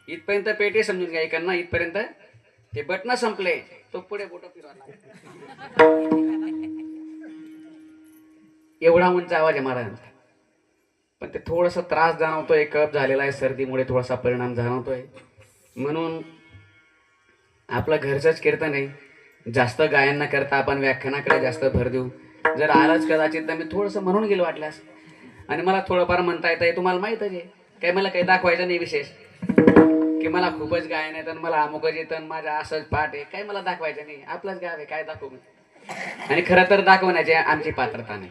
इथपर्यंत पेटी समजून घ्या इकडनं इथपर्यंत ते बटणं संपले. तो पुढे बोटं फिरवला. एवढा उंच आवाज आहे महाराजांचा. पण ते थोडंसं त्रास जाणवतोय, कफ झालेला आहे, सर्दीमुळे थोडासा परिणाम जाणवतोय. म्हणून आपलं घरचंच कीर्तन आहे, जास्त गायन न करता आपण व्याख्यानाकडे जास्त भर देऊ. जर आलंच कदाचित तर मी थोडंसं म्हणून गेलो वाटल्यास, आणि मला थोडंफार म्हणता येतं आहे, तुम्हाला माहीतच आहे. काही मला काही दाखवायचं नाही विशेष की मला खूपच गायन येतं, मला अमुकच येतं, माझा असंच पाठ आहे, काही मला दाखवायचं नाही. आपलंच गाव आहे, काय दाखवू. आणि खरं तर दाखवण्याची आमची पात्रता नाही.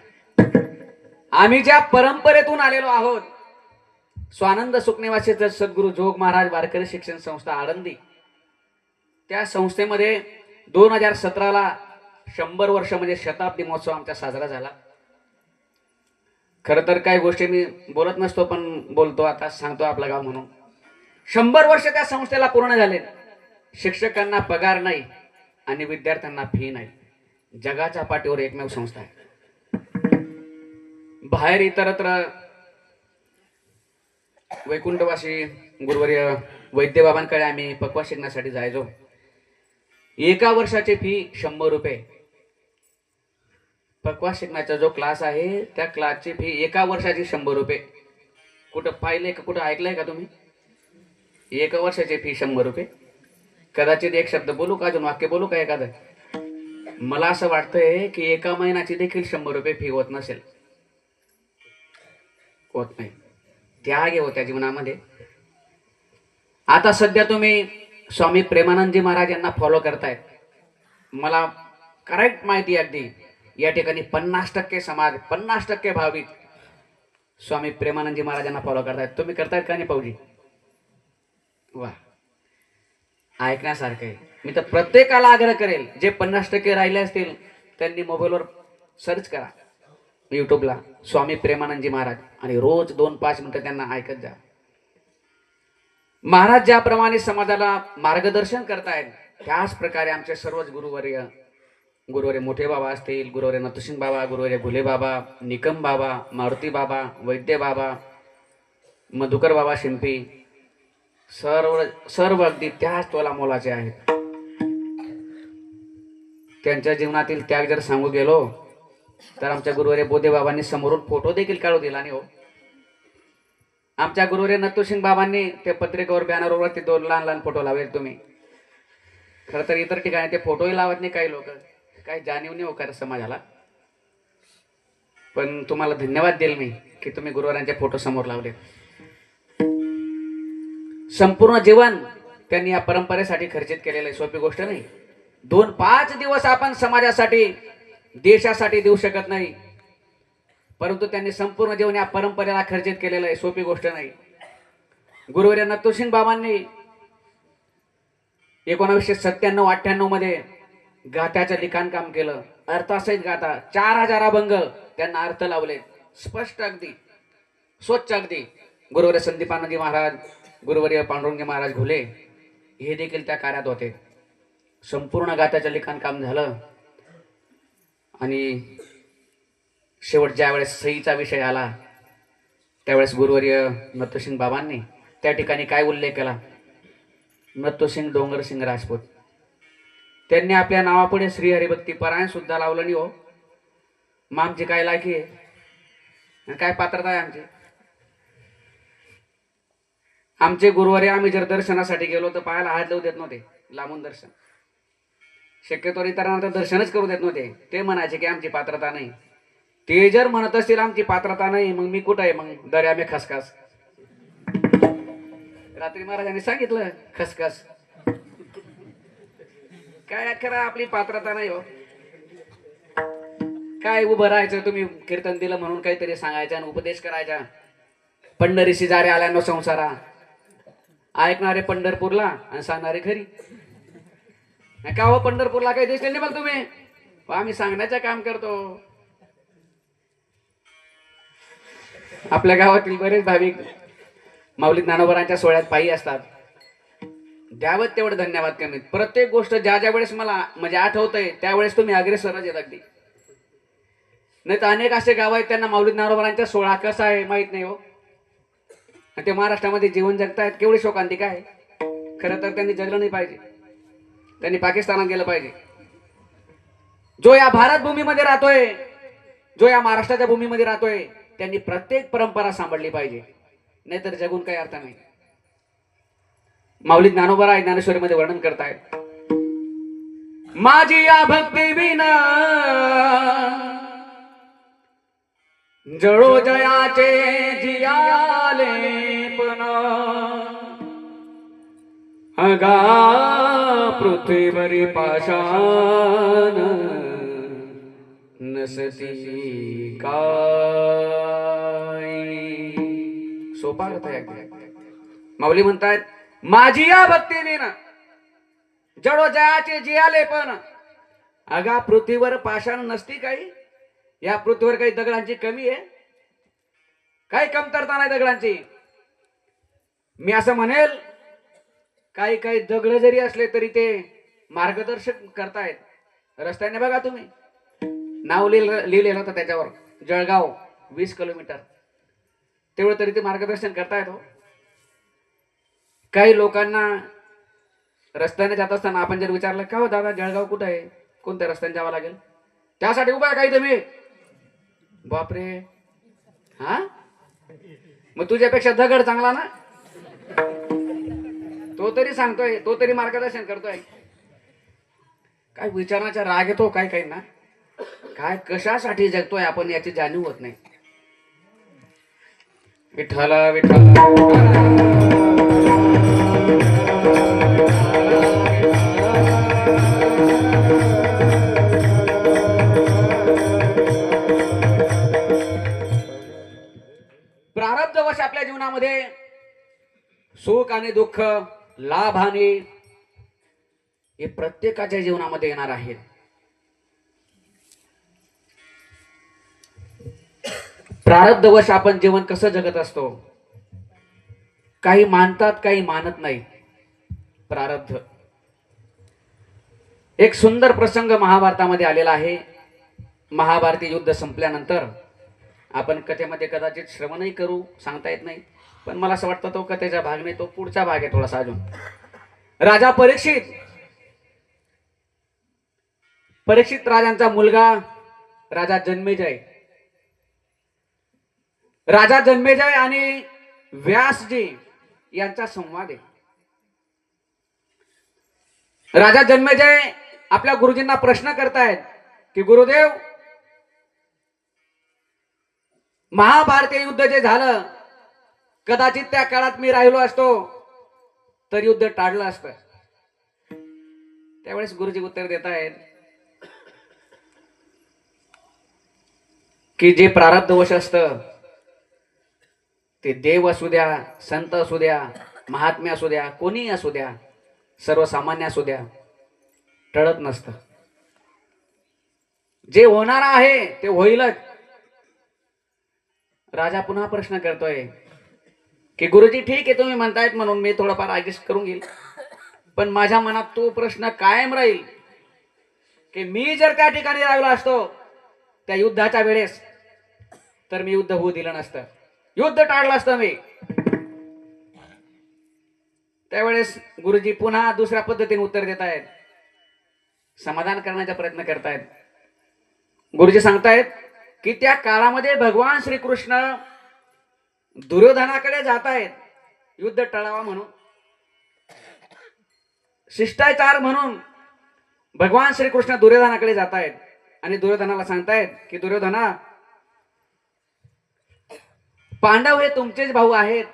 आम्ही ज्या परंपरेतून आलेलो आहोत, स्वानंद सुखनिवासी सद्गुरू जोग महाराज वारकरी शिक्षण संस्था आळंदी, त्या संस्थेमध्ये 2017ला 100 वर्ष म्हणजे शताब्दी महोत्सव आमचा साजरा झाला. खरं तर काही गोष्टी मी बोलत नसतो, पण बोलतो आता, सांगतो आपलं गाव म्हणून. 100 वर्ष त्या संस्थेला पूर्ण झाले. शिक्षकांना पगार नाही आणि विद्यार्थ्यांना फी नाही. जगाच्या पाठीवर एकमेव संस्था आहे. बाहेर इतरत्र वैकुंठवासी गुरुवर्य वैद्यबाबांकडे आम्ही पक्वा शिकण्यासाठी जायचो. एका वर्षाची फी 100 रुपये. पक्वा शिकण्याचा जो क्लास आहे त्या क्लासची फी एका वर्षाची 100 रुपये. कुठं पाहिलंय का, कुठं ऐकलंय का तुम्ही? एका वर्षाची फी 100 रुपये. कदाचित एक शब्द बोलू का, अजून वाक्य बोलू का एखादं? मला असं वाटतंय की एका महिन्याची देखील 100 रुपये फी होत नसेल. होत नाही. त्याग आहे होत्या जीवनामध्ये. आता सध्या तुम्ही स्वामी प्रेमानंदजी महाराज यांना फॉलो करतायत. मला करेक्ट माहिती अगदी या ठिकाणी 50% समाज, 50% भाविक स्वामी प्रेमानंदजी महाराजांना फॉलो करतायत. तुम्ही करतायत का नाही पाहुजी? वा, ऐकण्यासारखं आहे. मी तर प्रत्येकाला आग्रह करेल, जे 50% राहिले असतील त्यांनी मोबाईलवर सर्च करा यूट्यूबला स्वामी प्रेमानंदजी महाराज, आणि रोज 2-5 मिनिटं त्यांना ऐकत जा. महाराज ज्याप्रमाणे समाजाला मार्गदर्शन करतायत, त्याच प्रकारे आमचे सर्वच गुरुवर्य मोठे बाबा असतील, गुरुवर्य नतुसिंग बाबा, गुरुवर्य घुले बाबा, निकम बाबा, मारुती बाबा, वैद्य बाबा, मधुकर बाबा शिंपी, सर्व अगदी त्याच तोला मोलाचे आहेत. त्यांच्या जीवनातील त्याग जर सांगू गेलो तर आमच्या गुरुवर्य बोधे बाबांनी समोरून फोटो देखील काढू दिला नाही हो. आमच्या गुरुवर्य नतुसिंग बाबांनी ते पत्रिकेवर बॅनरवर ते 2 लहान फोटो लावले. तुम्ही खरं तर इतर ठिकाणी ते फोटोही लावत नाही काही लोक, काही जाणीव नाही होकार समाजाला. पण तुम्हाला धन्यवाद देईल मी की तुम्ही गुरुवारांचे फोटो समोर लावले. संपूर्ण जीवन त्यांनी या परंपरेसाठी खर्चित केलेलं आहे, सोपी गोष्ट नाही. 2-5 दिवस आपण समाजासाठी, देशासाठी देऊ शकत नाही, परंतु त्यांनी संपूर्ण जीवन या परंपरेला खर्चित केलेलं आहे, सोपी गोष्ट नाही. गुरुवर्य नतुसिंग बाबांनी 1997-98 मध्ये गाथ्याचं लिखाण काम केलं. अर्थासहित गाथा 4000 अभंग त्यांना अर्थ लावले, स्पष्ट अगदी, स्वच्छ अगदी. गुरुवर्य संदीपानंदजी महाराज, गुरुवर्य पांडुरंगजी महाराज घुले हे देखील त्या कार्यात होते. संपूर्ण गाथ्याचं लिखाण काम झालं आणि शेवट ज्या वेळेस सहीचा विषय आला त्यावेळेस गुरुवर्य नत्तूसिंग बाबांनी त्या ठिकाणी काय उल्लेख केला? नत्तूसिंग डोंगरसिंग राजपूत. त्यांनी आपल्या नावापुढे श्री हरिभक्ती परायण सुद्धा लावलं नाही हो. मग आमची काय लायकी आहे आणि काय पात्रता आहे आमची? आमचे गुरुवारी आम्ही जर दर्शनासाठी गेलो तर पायाला हात लावू देत नव्हते, लांबून दर्शन. शक्यतो इतरांना तर दर्शनच करू देत नव्हते. ते म्हणायचे की आमची पात्रता नाही. ते जर म्हणत असतील आमची पात्रता नाही, मग मी कुठं आहे? मग दर्या में खसखस. रात्री महाराजांनी सांगितलं खसखस. काय खरं आपली पात्रता नाही हो. काय उभं राहायचं, तुम्ही कीर्तन दिलं म्हणून काहीतरी सांगायचं आणि उपदेश करायचा. पंढरीशी जारे आल्यानो संसारा, ऐकणारे पंढरपूरला आणि सांगणारे घरी. का हो पंढरपूरला काही दिसले नाही बघ तुम्ही? आम्ही सांगण्याचं काम करतो. आपल्या गावातील बरेच भाविक माऊली ज्ञानोबरांच्या सोहळ्यात पायी असतात. द्यावं तेवढं धन्यवाद कमीत. प्रत्येक गोष्ट ज्या ज्या वेळेस मला म्हणजे आठवतंय त्यावेळेस तुम्ही अग्रेसरच येत अगदी. नाही तर अनेक असे गाव आहेत त्यांना माऊली ज्ञानोबरांचा सोहळा कसा आहे माहित नाही हो. ते महाराष्ट्रामध्ये जीवन जगतायत. केवढी शोकांतिका आहे. खरं तर त्यांनी जगलं नाही पाहिजे. त्यांनी पाकिस्तानात गेलं पाहिजे. जो या भारत भूमीमध्ये राहतोय, जो या महाराष्ट्राच्या भूमीमध्ये राहतोय, त्यांनी प्रत्येक परंपरा सांभाळली पाहिजे. नाहीतर जगून काही अर्थ नाही. माऊली ज्ञानोबा ज्ञानेश्वरी मध्ये वर्णन करतायत, माझी या भक्ती विना जळो जयाचे जियाले पण अगा पृथ्वीवरी पाषाण नसती काय. सोपा अर्थ आहे. माऊली म्हणतायत माझी या भक्ती विना जळो जयाचे जियाले पण अगा पृथ्वीवर पाषाण नसती काही. या पृथ्वीवर काही दगडांची कमी आहे? काही कमतरता नाही दगडांची. मी असं म्हणेल काही काही दगड जरी असले तरी ते मार्गदर्शक करतायत. रस्त्याने बघा तुम्ही नाव लिहिलेलं होतं त्याच्यावर, जळगाव 20 किलोमीटर. तेवढं तरी ते मार्गदर्शन करतायत हो. काही लोकांना रस्त्याने जात असताना आपण जर विचारलं का हो दादा जळगाव कुठं आहे, कोणत्या रस्त्याने जावं लागेल, त्यासाठी उभा आहे काही तुम्ही? बापरे, हा मग तुझ्यापेक्षा दगड चांगला ना, तो तरी सांगतोय, तो तरी मार्गदर्शन करतोय. काय विचारण्याचा राग येतो काय काही ना. काय कशासाठी जगतोय आपण याची जाणीव होत नाही. विठ्ठला विठ्ठला प्रारब्धवश आपल्या जीवनामध्ये सुख आणि दुःख, लाभ हानी हे प्रत्येकाच्या जीवनामध्ये येणार आहेत. प्रारब्धवश आपण जीवन कसं जगत असतो. काही मानतात काही मानत नाही. प्रारब्ध. एक सुंदर प्रसंग महाभारतामध्ये आलेला आहे. महाभारती युद्ध संपल्यानंतर आपण कथेमध्ये कदाचित श्रवणही करू, सांगता येत नाही, पण मला असं वाटतं तो कथेचा भाग नाही, तो पुढचा भाग आहे थोडासा अजून. राजा परीक्षित राजांचा मुलगा राजा जन्मेजय आणि व्यासजी यांचा संवाद आहे. राजा जन्मेजय आपल्या गुरुजींना प्रश्न करतायत की गुरुदेव, महाभारतीय युद्ध जे झालं, कदाचित त्या काळात मी राहिलो असतो तर युद्ध टाळलं असतं. त्यावेळेस गुरुजी उत्तर देत आहेत की जे प्रारब्धवश असतं ते देव असू द्या, संत असू द्या, महात्म्य असू द्या, कोणीही असू द्या, सर्वसामान्य असू द्या, टळत नसतं. जे होणार आहे ते होईलच. राजा पुन्हा प्रश्न करतोय की गुरुजी ठीक आहे तुम्ही म्हणतायत म्हणून मी थोडंफार ऍडजस्ट करून घेईल, पण माझ्या मनात तो प्रश्न कायम राहील की मी जर त्या ठिकाणी राहिलो असतो त्या युद्धाच्या वेळेस तर मी युद्ध होऊ दिलं नसतं, युद्ध टाळलं असतं मी. त्यावेळेस गुरुजी पुन्हा दुसऱ्या पद्धतीने उत्तर देत आहेत, समाधान करण्याचा प्रयत्न करतायत. गुरुजी सांगतायत की त्या काळामध्ये भगवान श्रीकृष्ण दुर्योधनाकडे जात आहेत युद्ध टळावा म्हणून, शिष्टाचार म्हणून भगवान श्रीकृष्ण दुर्योधनाकडे जात आहेत आणि दुर्योधनाला सांगतायत की दुर्योधना, पांडव हे तुमचेच भाऊ आहेत,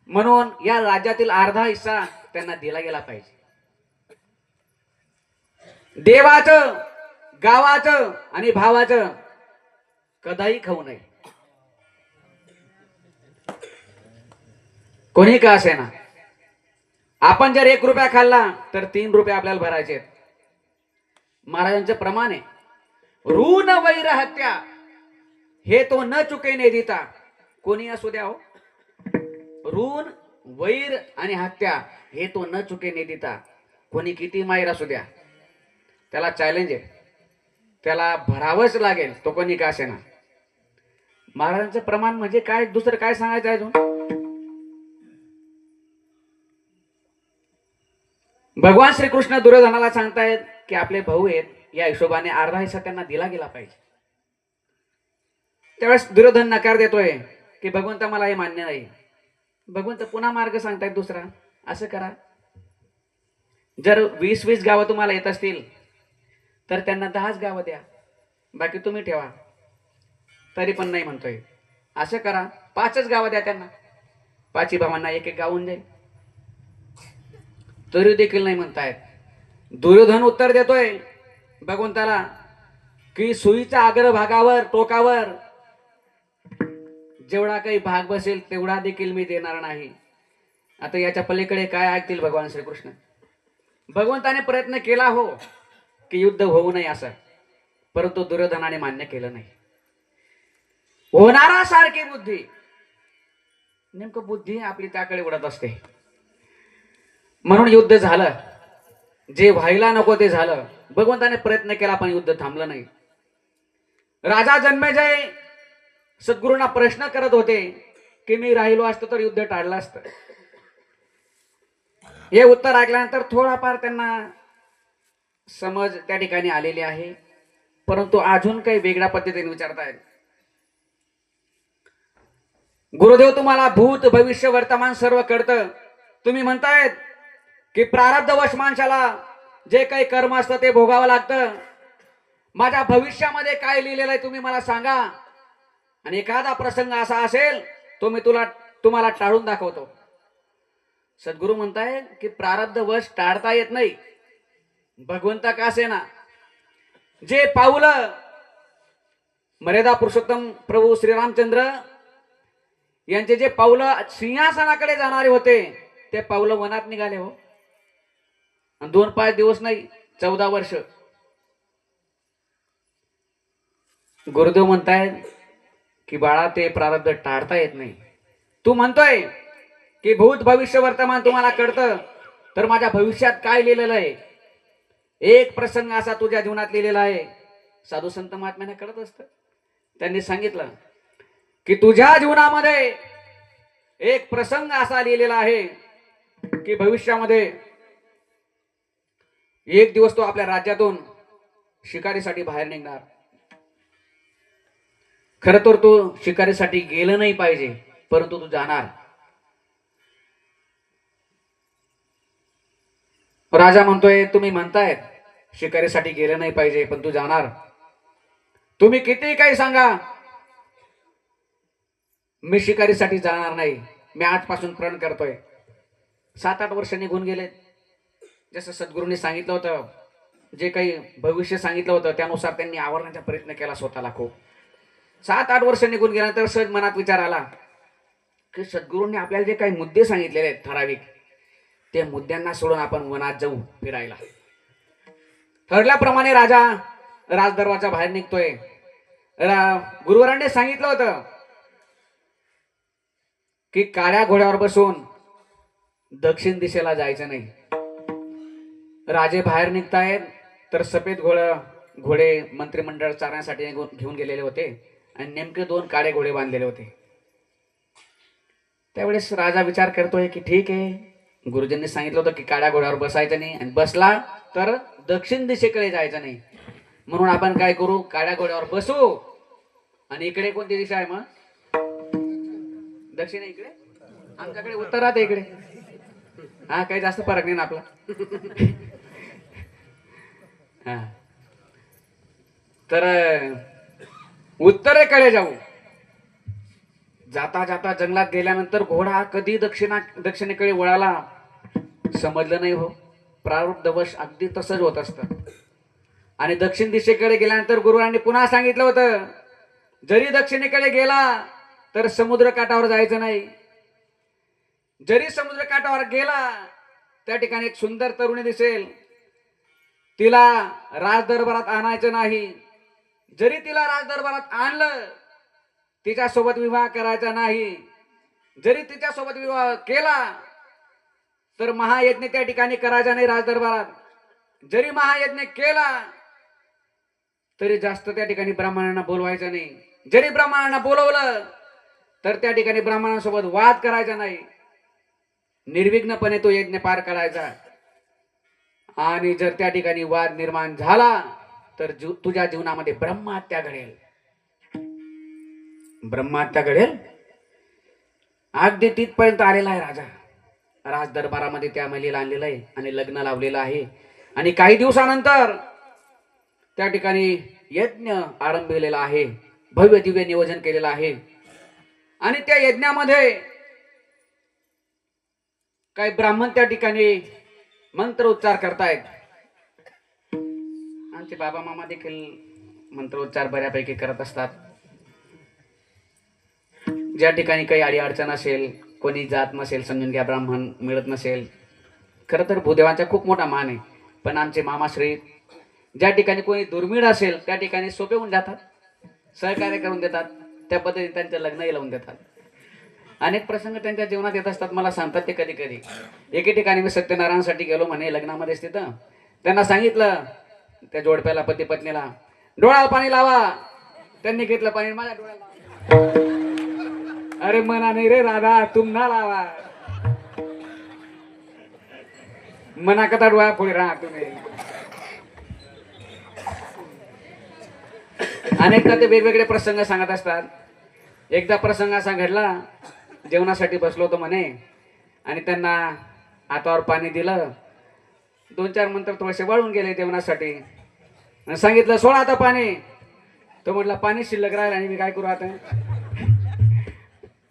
म्हणून या राज्यातील अर्धा हिस्सा त्यांना दिला गेला पाहिजे. देवाचं, गावाचं आणि भावाचं कदाही खाऊ नये, कोणी का असे ना. आपण जर 1 रुपया खाल्ला तर 3 रुपये आपल्याला भरायचे आहेत. महाराजांचं प्रमाण आहे, ऋण वैर हत्या हे तो न चुके ने देता. कोणी असू द्या हो, ऋण वैर आणि हत्या हे तो न चुके ने देता. कोणी किती मायर असू द्या, त्याला चॅलेंज आहे, त्याला भरावंच लागेल, तो कोणी का असे ना. महाराजांचं प्रमाण म्हणजे काय, दुसरं काय सांगायचं अजून. भगवान श्रीकृष्ण दुर्योधनाला सांगतायत की आपले भाऊ आहेत, या हिशोबाने अर्धा हिस्सा त्यांना दिला गेला पाहिजे. त्यावेळेस दुर्योधन नकार देतोय की भगवंत मला हे मान्य नाही. भगवंत पुन्हा मार्ग सांगतायत दुसरा, असं करा, जर 20-20 गावं तुम्हाला येत असतील तर त्यांना 10च गावं द्या, बाकी तुम्ही ठेवा. तरी पण नाही म्हणतोय, असं करा 5च गावं द्या त्यांना, 5 भावांना 1-1 गाव होऊन जाईल. तरी देखील नाही म्हणतायत. दुर्योधन उत्तर देतोय भगवंताला की सुईच्या अग्रभागावर, टोकावर जेवढा काही भाग बसेल तेवढा देखील मी देणार नाही. आता याच्या पलीकडे काय ऐकतील भगवान श्रीकृष्ण. भगवंताने प्रयत्न केला हो की युद्ध होऊ नये असं, परंतु दुर्योधनाने मान्य केलं नाही. होणारा सारखी बुद्धी, नेमकं बुद्धी आपली त्याकडे उडत असते. म्हणून युद्ध झालं, जे व्हायला नको ते झालं. भगवंताने प्रयत्न केला पण युद्ध थांबलं नाही. राजा जन्मेजय सद्गुरूंना प्रश्न करत होते की मी राहिलो असतो तर युद्ध टाळलं असतं. हे उत्तर ऐकल्यानंतर थोडाफार त्यांना समज त्या ठिकाणी आलेली आहे, परंतु अजून काही वेगळ्या पद्धतीने विचारतायत. गुरुदेव, तुम्हाला भूत भविष्य वर्तमान सर्व कळतं. तुम्ही म्हणतायत की प्रारब्धवश माणसाला जे काही कर्म असतं ते भोगावं लागतं. माझ्या भविष्यामध्ये काय लिहिलेलं आहे तुम्ही मला सांगा, आणि एखादा प्रसंग असा असेल तो मी तुम्हाला टाळून दाखवतो. सद्गुरू म्हणताय की प्रारब्धवश टाळता येत नाही. भगवंत का असे ना, जे पावलं मर्यादा पुरुषोत्तम प्रभू श्रीरामचंद्र यांचे जे पावलं सिंहासनाकडे जाणारे होते ते पावलं वनात निघाले हो. 2-5 दिवस नाही, 14 वर्ष. गुरुदेव म्हणतायत की बाळा, ते प्रारब्ध टाळता येत नाही. तू म्हणतोय की भूत भविष्य वर्तमान तुम्हाला कळतं, तर माझ्या भविष्यात काय लिहिलेलं आहे, एक प्रसंग असा तुझ्या जीवनात लिहिलेला आहे. साधू संत महात्म्याने कळत असतं. त्यांनी सांगितलं की तुझ्या जीवनामध्ये एक प्रसंग असा लिहिलेला आहे की भविष्यामध्ये एक दिवस तो आपल्या राज्यातून शिकारीसाठी बाहेर निघणार. खर तर तो शिकारीसाठी गेलं नाही पाहिजे, परंतु तू जाणार. राजा म्हणतोय तुम्ही म्हणतायत शिकारीसाठी गेलं नाही पाहिजे पण तू जाणार. तुम्ही किती काही सांगा, मी शिकारीसाठी जाणार नाही. मी आजपासून प्रण करतोय. 7-8 वर्ष निघून गेले. जसं सद्गुरूंनी सांगितलं होतं, जे काही भविष्य सांगितलं होतं त्यानुसार त्यांनी आवरण्याचा प्रयत्न केला स्वतःला खूप. 7-8 वर्ष निघून गेल्यानंतर सहज मनात विचार आला की सद्गुरूंनी आपल्याला जे काही मुद्दे सांगितलेले आहेत ठराविक, ते मुद्द्यांना सोडून आपण वनात जाऊ फिरायला. ठरल्याप्रमाणे राजा राजदरबाराच्या बाहेर निघतोय. गुरुवरांनी सांगितलं होतं की काळ्या घोड्यावर बसून दक्षिण दिशेला जायचं नाही. राजे बाहेर निघतायत तर सफेद घोडं घोडे मंत्रिमंडळ चारण्यासाठी घेऊन गेलेले होते आणि नेमके 2 काळे घोडे बांधलेले होते. त्यावेळेस राजा विचार करतोय की ठीक आहे, गुरुजींनी सांगितलं होतं की काळ्या घोड्यावर बसायचं नाही आणि बसला तर दक्षिण दिशेकडे जायचं नाही. म्हणून आपण काय करू, काळ्या घोड्यावर बसू. आणि इकडे कोणती दिशा आहे मग? दक्षिण. इकडे आमच्याकडे उत्तरात आहे इकडे. हा, काही जास्त फरक नाही ना आपला. हा, तर उत्तरेकडे जाऊ. जाता जाता जंगलात गेल्यानंतर घोडा कधी दक्षिणेकडे वळाला समजलं नाही हो. प्रारब्धवश अगदी तसंच होत असतं. आणि दक्षिण दिशेकडे गेल्यानंतर गुरुवारांनी पुन्हा सांगितलं होतं, जरी दक्षिणेकडे गेला तर समुद्र काठावर जायचं नाही. जरी समुद्र काठावर गेला त्या ठिकाणी एक सुंदर तरुणी दिसेल, तिला राजदरबारात आणायचं नाही. जरी तिला राजदरबारात आणलं तिच्यासोबत विवाह करायचा नाही. जरी तिच्यासोबत विवाह केला तर महायज्ञ त्या ठिकाणी करायचा नाही राजदरबारात. जरी महायज्ञ केला तरी जास्त त्या ठिकाणी ब्राह्मणांना बोलवायचं नाही. जरी ब्राह्मणांना बोलवलं तर त्या ठिकाणी ब्राह्मणांसोबत वाद करायचा नाही. निर्विघ्नपणे तो यज्ञ पार करायचा. आणि जर त्या ठिकाणी वाद निर्माण झाला तर तुझ्या जीवनामध्ये ब्रह्महत्या घडेल. ब्रह्महत्या घडेल. अगदी तिथपर्यंत आलेला आहे राजा. राज दरबारामध्ये त्या महिलेला आणलेलं आहे आणि लग्न लावलेलं आहे. आणि काही दिवसानंतर त्या ठिकाणी यज्ञ आरंभलेला आहे. भव्य दिव्य नियोजन केलेलं आहे. आणि त्या यज्ञामध्ये काही ब्राह्मण त्या ठिकाणी मंत्रोच्चार करतायत. आमचे बाबा मामा देखील मंत्रोच्चार बऱ्यापैकी करत असतात. ज्या ठिकाणी काही अडी अडचण असेल, कोणी जात नसेल, समजून घ्या ब्राह्मण मिळत नसेल. खरं तर भूदेवांचा खूप मोठा मान आहे. पण आमचे मामाश्री ज्या ठिकाणी कोणी दुर्मिळ असेल त्या ठिकाणी सोपे होऊन जातात, सहकार्य करून देतात. त्या पद्धतीने त्यांचं लग्नही लावून देतात. अनेक प्रसंग त्यांच्या जीवनात येत असतात. मला सांगतात ते कधी कधी. एके ठिकाणी मी सत्यनारायणसाठी गेलो म्हणे लग्नामध्ये तिथं. त्यांना सांगितलं त्या जोडप्याला, पती पत्नीला, डोळ्याला पाणी लावा. त्यांनी घेतलं पाणी माझ्या डोळ्याला. अरे मना नाही रे राधा, तुम ना लावा. मना कथा डोळ्या पुढे राहा तुम्ही. अनेकदा ते वेगवेगळे प्रसंग सांगत असतात. एकदा प्रसंग असा घडला, जेवणासाठी बसलो होतो म्हणे आणि त्यांना हातावर पाणी दिलं. 2-4 मंत्र थोडेसे वाळून गेले जेवणासाठी. आणि सांगितलं सोडा आता पाणी. तो म्हटला पाणी शिल्लक राहिलं आणि मी काय करू आता.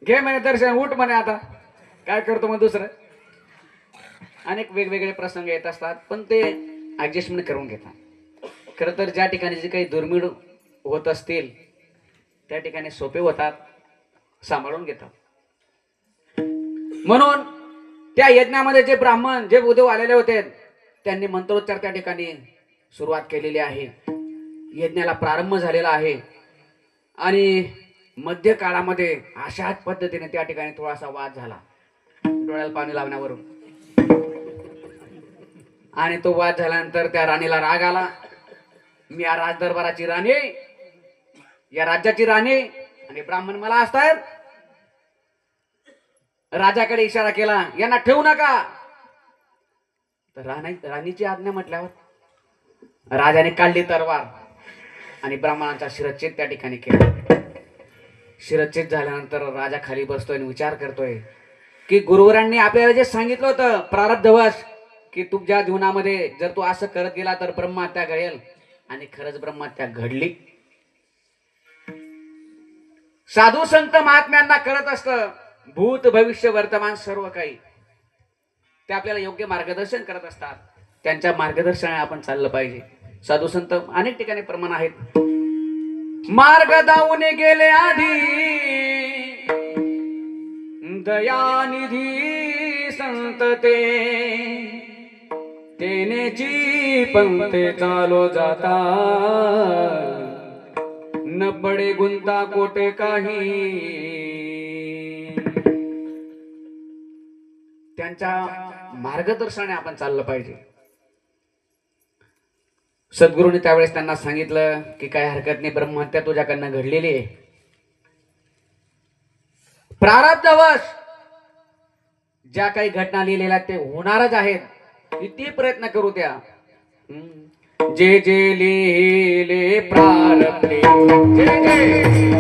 घे म्हणे दर्शन, उठ म्हणे आता काय करतो मग दुसरं. अनेक वेगवेगळे प्रसंग येत असतात पण ते ऍडजस्टमेंट करून घेतात. खरं तर ज्या ठिकाणी जे काही दुर्मिळ होत असतील त्या ठिकाणी सोपे होतात, सांभाळून घेतात. म्हणून त्या यज्ञामध्ये जे ब्राह्मण, जे भूदेव आलेले होते त्यांनी मंत्रोच्चार त्या ठिकाणी सुरुवात केलेली आहे. यज्ञाला प्रारंभ झालेला आहे. आणि मध्य काळामध्ये अशाच पद्धतीने त्या ठिकाणी थोडासा वाद झाला डोळ्याला पाणी लावण्यावरून. आणि तो वाद झाल्यानंतर त्या राणीला राग आला. मी या राजदरबाराची राणी, या राज्याची राणी, आणि ब्राह्मण मला असतात. राजाकडे इशारा केला, यांना ठेवू नका. तर राणीची आज्ञा म्हटल्यावर राजाने काढली तलवार आणि ब्राह्मणाचा शिरच्छेद त्या ठिकाणी केला. शिरच्छेद झाल्यानंतर राजा खाली बसतोय आणि विचार करतोय की गुरुवरांनी आपल्याला जे सांगितलं होतं प्रारब्धवश की तुझ्या जीवनामध्ये जर तू असं करत गेला तर ब्रह्महत्या घडेल. आणि खरंच ब्रह्महत्या घडली. साधू संत महात्म्यांना कळत असतं भूत भविष्य वर्तमान सर्व काही. ते आपल्याला योग्य मार्गदर्शन करत असतात. त्यांच्या मार्गदर्शनाने आपण चाललं पाहिजे. साधू संत अनेक ठिकाणी प्रमाण आहेत. मार्ग दावून गेले आधी दयानिधी संत तेनेची पंथे चालो जाता न पडे गुंता कोटे काही. त्यांच्या मार्गदर्शनाने आपण चाललं पाहिजे. सद्गुरूंनी त्यावेळेस त्यांना सांगितलं की काय हरकत नाही, ब्रह्महत्या तुझ्याकडनं घडलेली आहे, प्रारब्धवश ज्या काही घटना लिहिलेल्या ते होणारच आहेत, किती प्रयत्न करू त्या. जे जे लिहिले प्रारब्धे, जे जे लिहिले प्रारब्धे,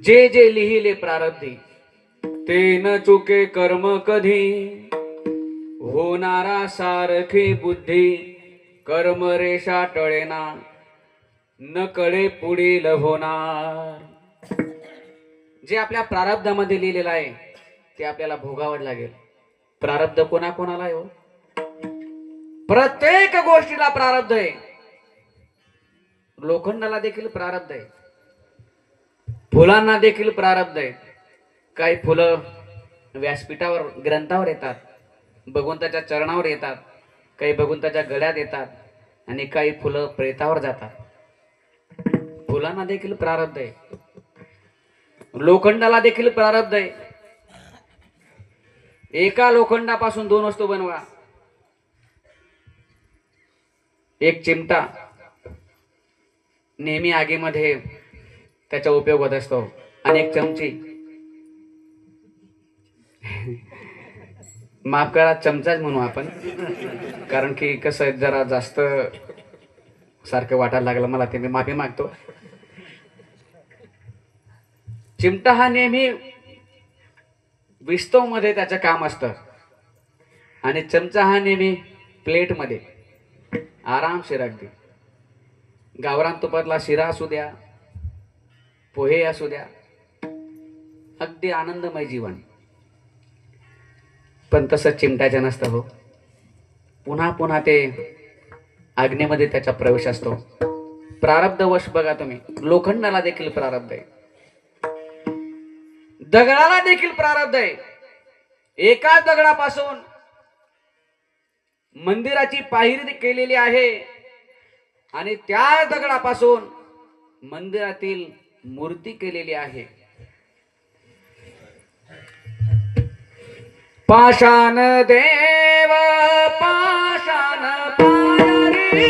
जे जे लिहिले प्रारब्धी ते न चुके कर्म कधी, होणारा सारखी बुद्धी कर्म रेषा टळेना, न कळे पुढील होणार. जे आपल्या प्रारब्धामध्ये लिहिलेलं आहे ते आपल्याला भोगावं लागेल. प्रारब्ध कोणाकोणाला आहे हो? प्रत्येक गोष्टीला प्रारब्ध आहे. लोखंडाला देखील प्रारब्ध आहे, फुलांना देखील प्रारब्ध आहे. काही फुलं व्यासपीठावर ग्रंथावर येतात, भगवंताच्या चरणावर येतात, काही भगवंताच्या गळ्यात येतात आणि काही फुलं प्रेतावर जातात. फुलांना देखील प्रारब्ध आहे, लोखंडाला देखील प्रारब्ध आहे. एका लोखंडापासून दोन वस्तू बनवा. एक चिमटा नेहमी आगीमध्ये त्याचा उपयोग होत असतो आणि एक चमची, माफ करा चमचाच म्हणू आपण, कारण की कसं आहे जरा जास्त सारखं वाटायला लागलं मला, ते मी माफी मागतो. चिमटा हा नेहमी विस्तव मध्ये त्याचं काम असतं आणि चमचा हा नेहमी प्लेट मध्ये आरामशीर, अगदी गावरान तुपातला शिरा असू द्या, पोहे असू द्या, अगदी आनंदमय जीवन. पण तसं चिमट्याचं नसतं हो. पुन्हा पुन्हा ते अग्नीमध्ये त्याचा प्रवेश असतो. प्रारब्धवश बघा तुम्ही, लोखंडाला देखील प्रारब्ध आहे, दगडाला देखील प्रारब्ध आहे. एकाच दगडापासून मंदिराची पायरी केलेली आहे आणि त्या दगडापासून मंदिरातील मूर्ती केलेली आहे. पाषाण देव पाषाण पायरी,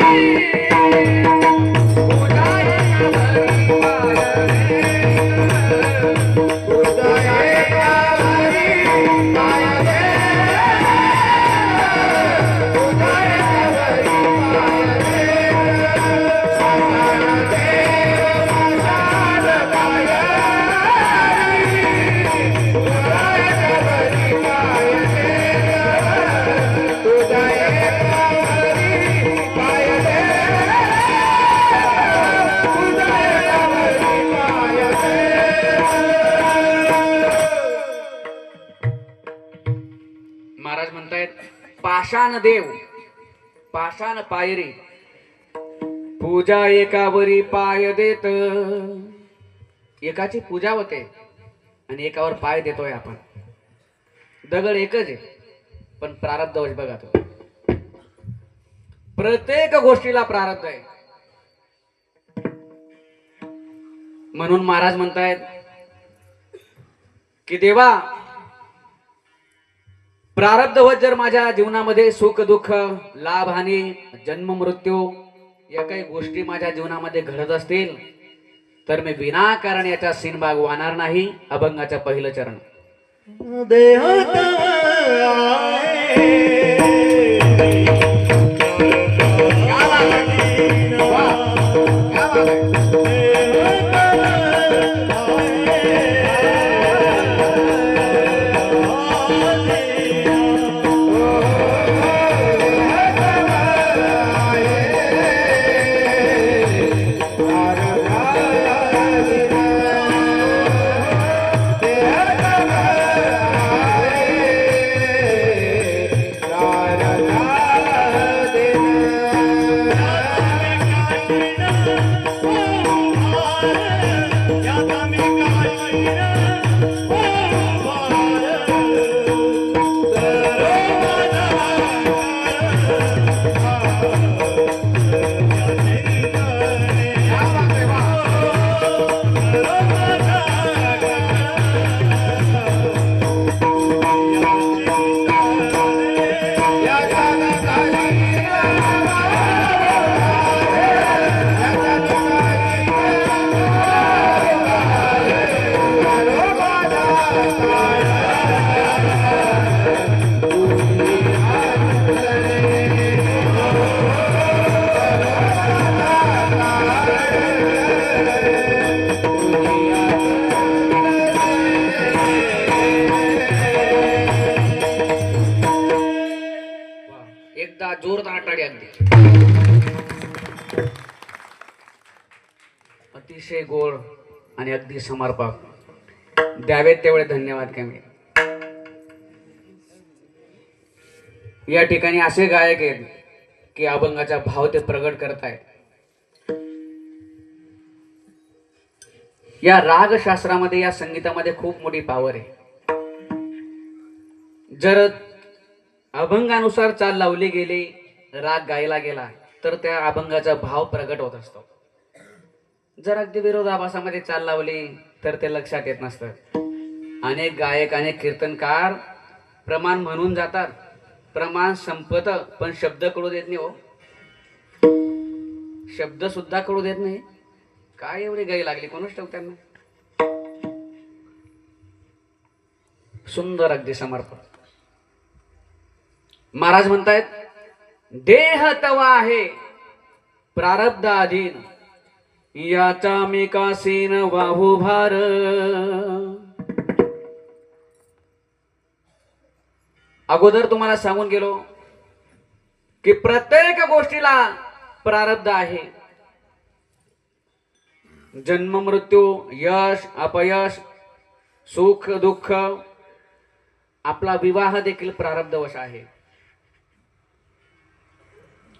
पाषाण देव पाषाण पायरी पूजा एकावरी पाय देत. एकाची पूजा होते आणि एकावर पाय देतोय आपण. दगड एकच आहे पण प्रारब्ध वश बघा तो. प्रत्येक गोष्टीला प्रारब्ध आहे. म्हणून महाराज म्हणतायत की देवा प्रारब्धवश जर माझ्या जीवनामध्ये सुख दुःख लाभ हानी जन्म मृत्यू या काही गोष्टी माझ्या जीवनामध्ये घडत असतील तर मी विनाकारण याचा सीनबाग वाहणार नाही. अभंगाचं पहिलं चरण. देहात एकदा जोरदार टाळी. अगदी अतिशय गोड आणि अगदी समर्पक. द्यावेत तेवढे धन्यवाद कमी. या ठिकाणी असे गायक आहेत की अभंगाचा भाव ते प्रगट करतायत. या राग शास्त्रामध्ये या संगीतामध्ये खूप मोठी पावर आहे. जर अभंगानुसार चाल लावली गेली राग गायला गेला तर त्या अभंगाचा भाव प्रगट होत असतो. जर अगदी विरोधाभासामध्ये चाल लावली तर ते लक्षात येत नसतं. अनेक गायक अनेक कीर्तनकार प्रमाण म्हणून जातात. प्रमाण संपत पण शब्द कळू देत नाही. हो शब्द सुद्धा कळू देत नाही. काय एवढी गाई लागली कोणच ठेव त्यांना. सुंदर अगदी समर्पक. महाराज म्हणतायत देह तवा आहे प्रारब्ध अधीन याचा मी कासीन वाहू भार. अगोदर तुम्हाला सांगून गेलो की प्रत्येक गोष्टीला प्रारब्ध आहे. जन्म मृत्यू यश अपयश सुख दुःख आपला विवाह देखील प्रारब्धवश आहे.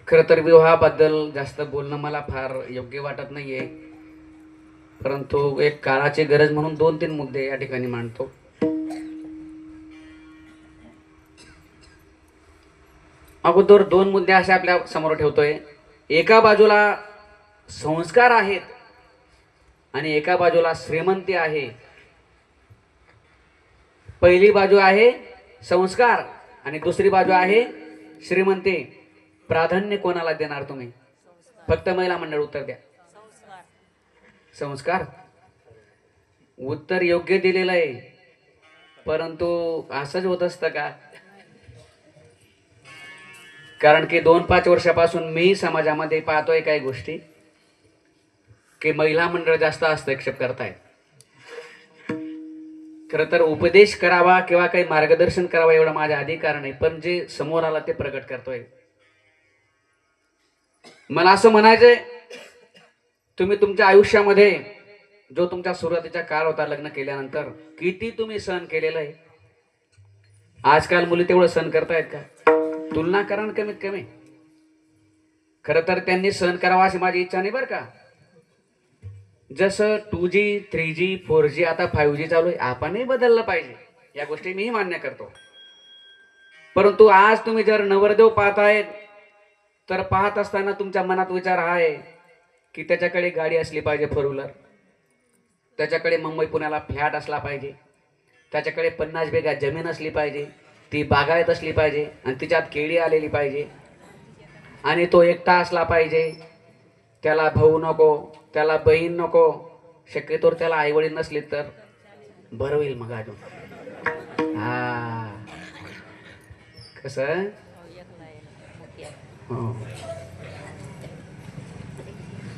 खर तर विवाहाबद्दल जास्त बोलणं मला फार योग्य वाटत नाहीये, परंतु एक काळाची गरज म्हणून 2-3 मुद्दे या ठिकाणी मांडतो. अगोदर 2 मुद्दे असे आपल्या समोर ठेवतोय. एका बाजूला संस्कार आहेत आणि एका बाजूला श्रीमंती आहे. पहिली बाजू आहे संस्कार आणि दुसरी बाजू आहे श्रीमंती. प्राधान्य कोणाला देणार तुम्ही? फक्त महिला मंडळ उत्तर द्या. संस्कार. उत्तर योग्य दिलेलं आहे, परंतु असंच होत असतं का? कारण की 2-5 वर्षापासून मी समाजामध्ये पाहतोय काही गोष्टी की महिला मंडळ जास्त हस्तक्षेप करतायत. खरं तर उपदेश करावा किंवा काही मार्गदर्शन करावा एवढा माझा अधिकार नाही, पण जे समोर आला ते प्रकट करतोय. मला असं म्हणायचंय, तुम्ही तुमच्या आयुष्यामध्ये जो तुमचा सुरुवातीचा काळ होता लग्न केल्यानंतर किती तुम्ही सहन केलेलं आहे. आजकाल मुली तेवढं सहन करतायत का? तुलना करा ना कमीत कमी. खर तर त्यांनी सहन करावा अशी माझी इच्छा नाही बरं का. जसं 2G 3G 4G आता 5G चालू आहे, आपणही बदललं पाहिजे, या गोष्टी मीही मान्य करतो. परंतु आज तुम्ही जर नवरदेव पाहतायत तर पाहत असताना तुमच्या मनात विचार हा आहे की त्याच्याकडे गाडी असली पाहिजे 4 व्हीलर, त्याच्याकडे मुंबई पुण्याला फ्लॅट असला पाहिजे, त्याच्याकडे 50 बिघा जमीन असली पाहिजे, ती बागायत असली पाहिजे आणि तिच्यात केळी आलेली पाहिजे, आणि तो एकटा असला पाहिजे, त्याला भाऊ नको, त्याला बहीण नको, शक्यतोवर त्याला आईवडील नसले तर बरं होईल. मग अजून हा कसं हो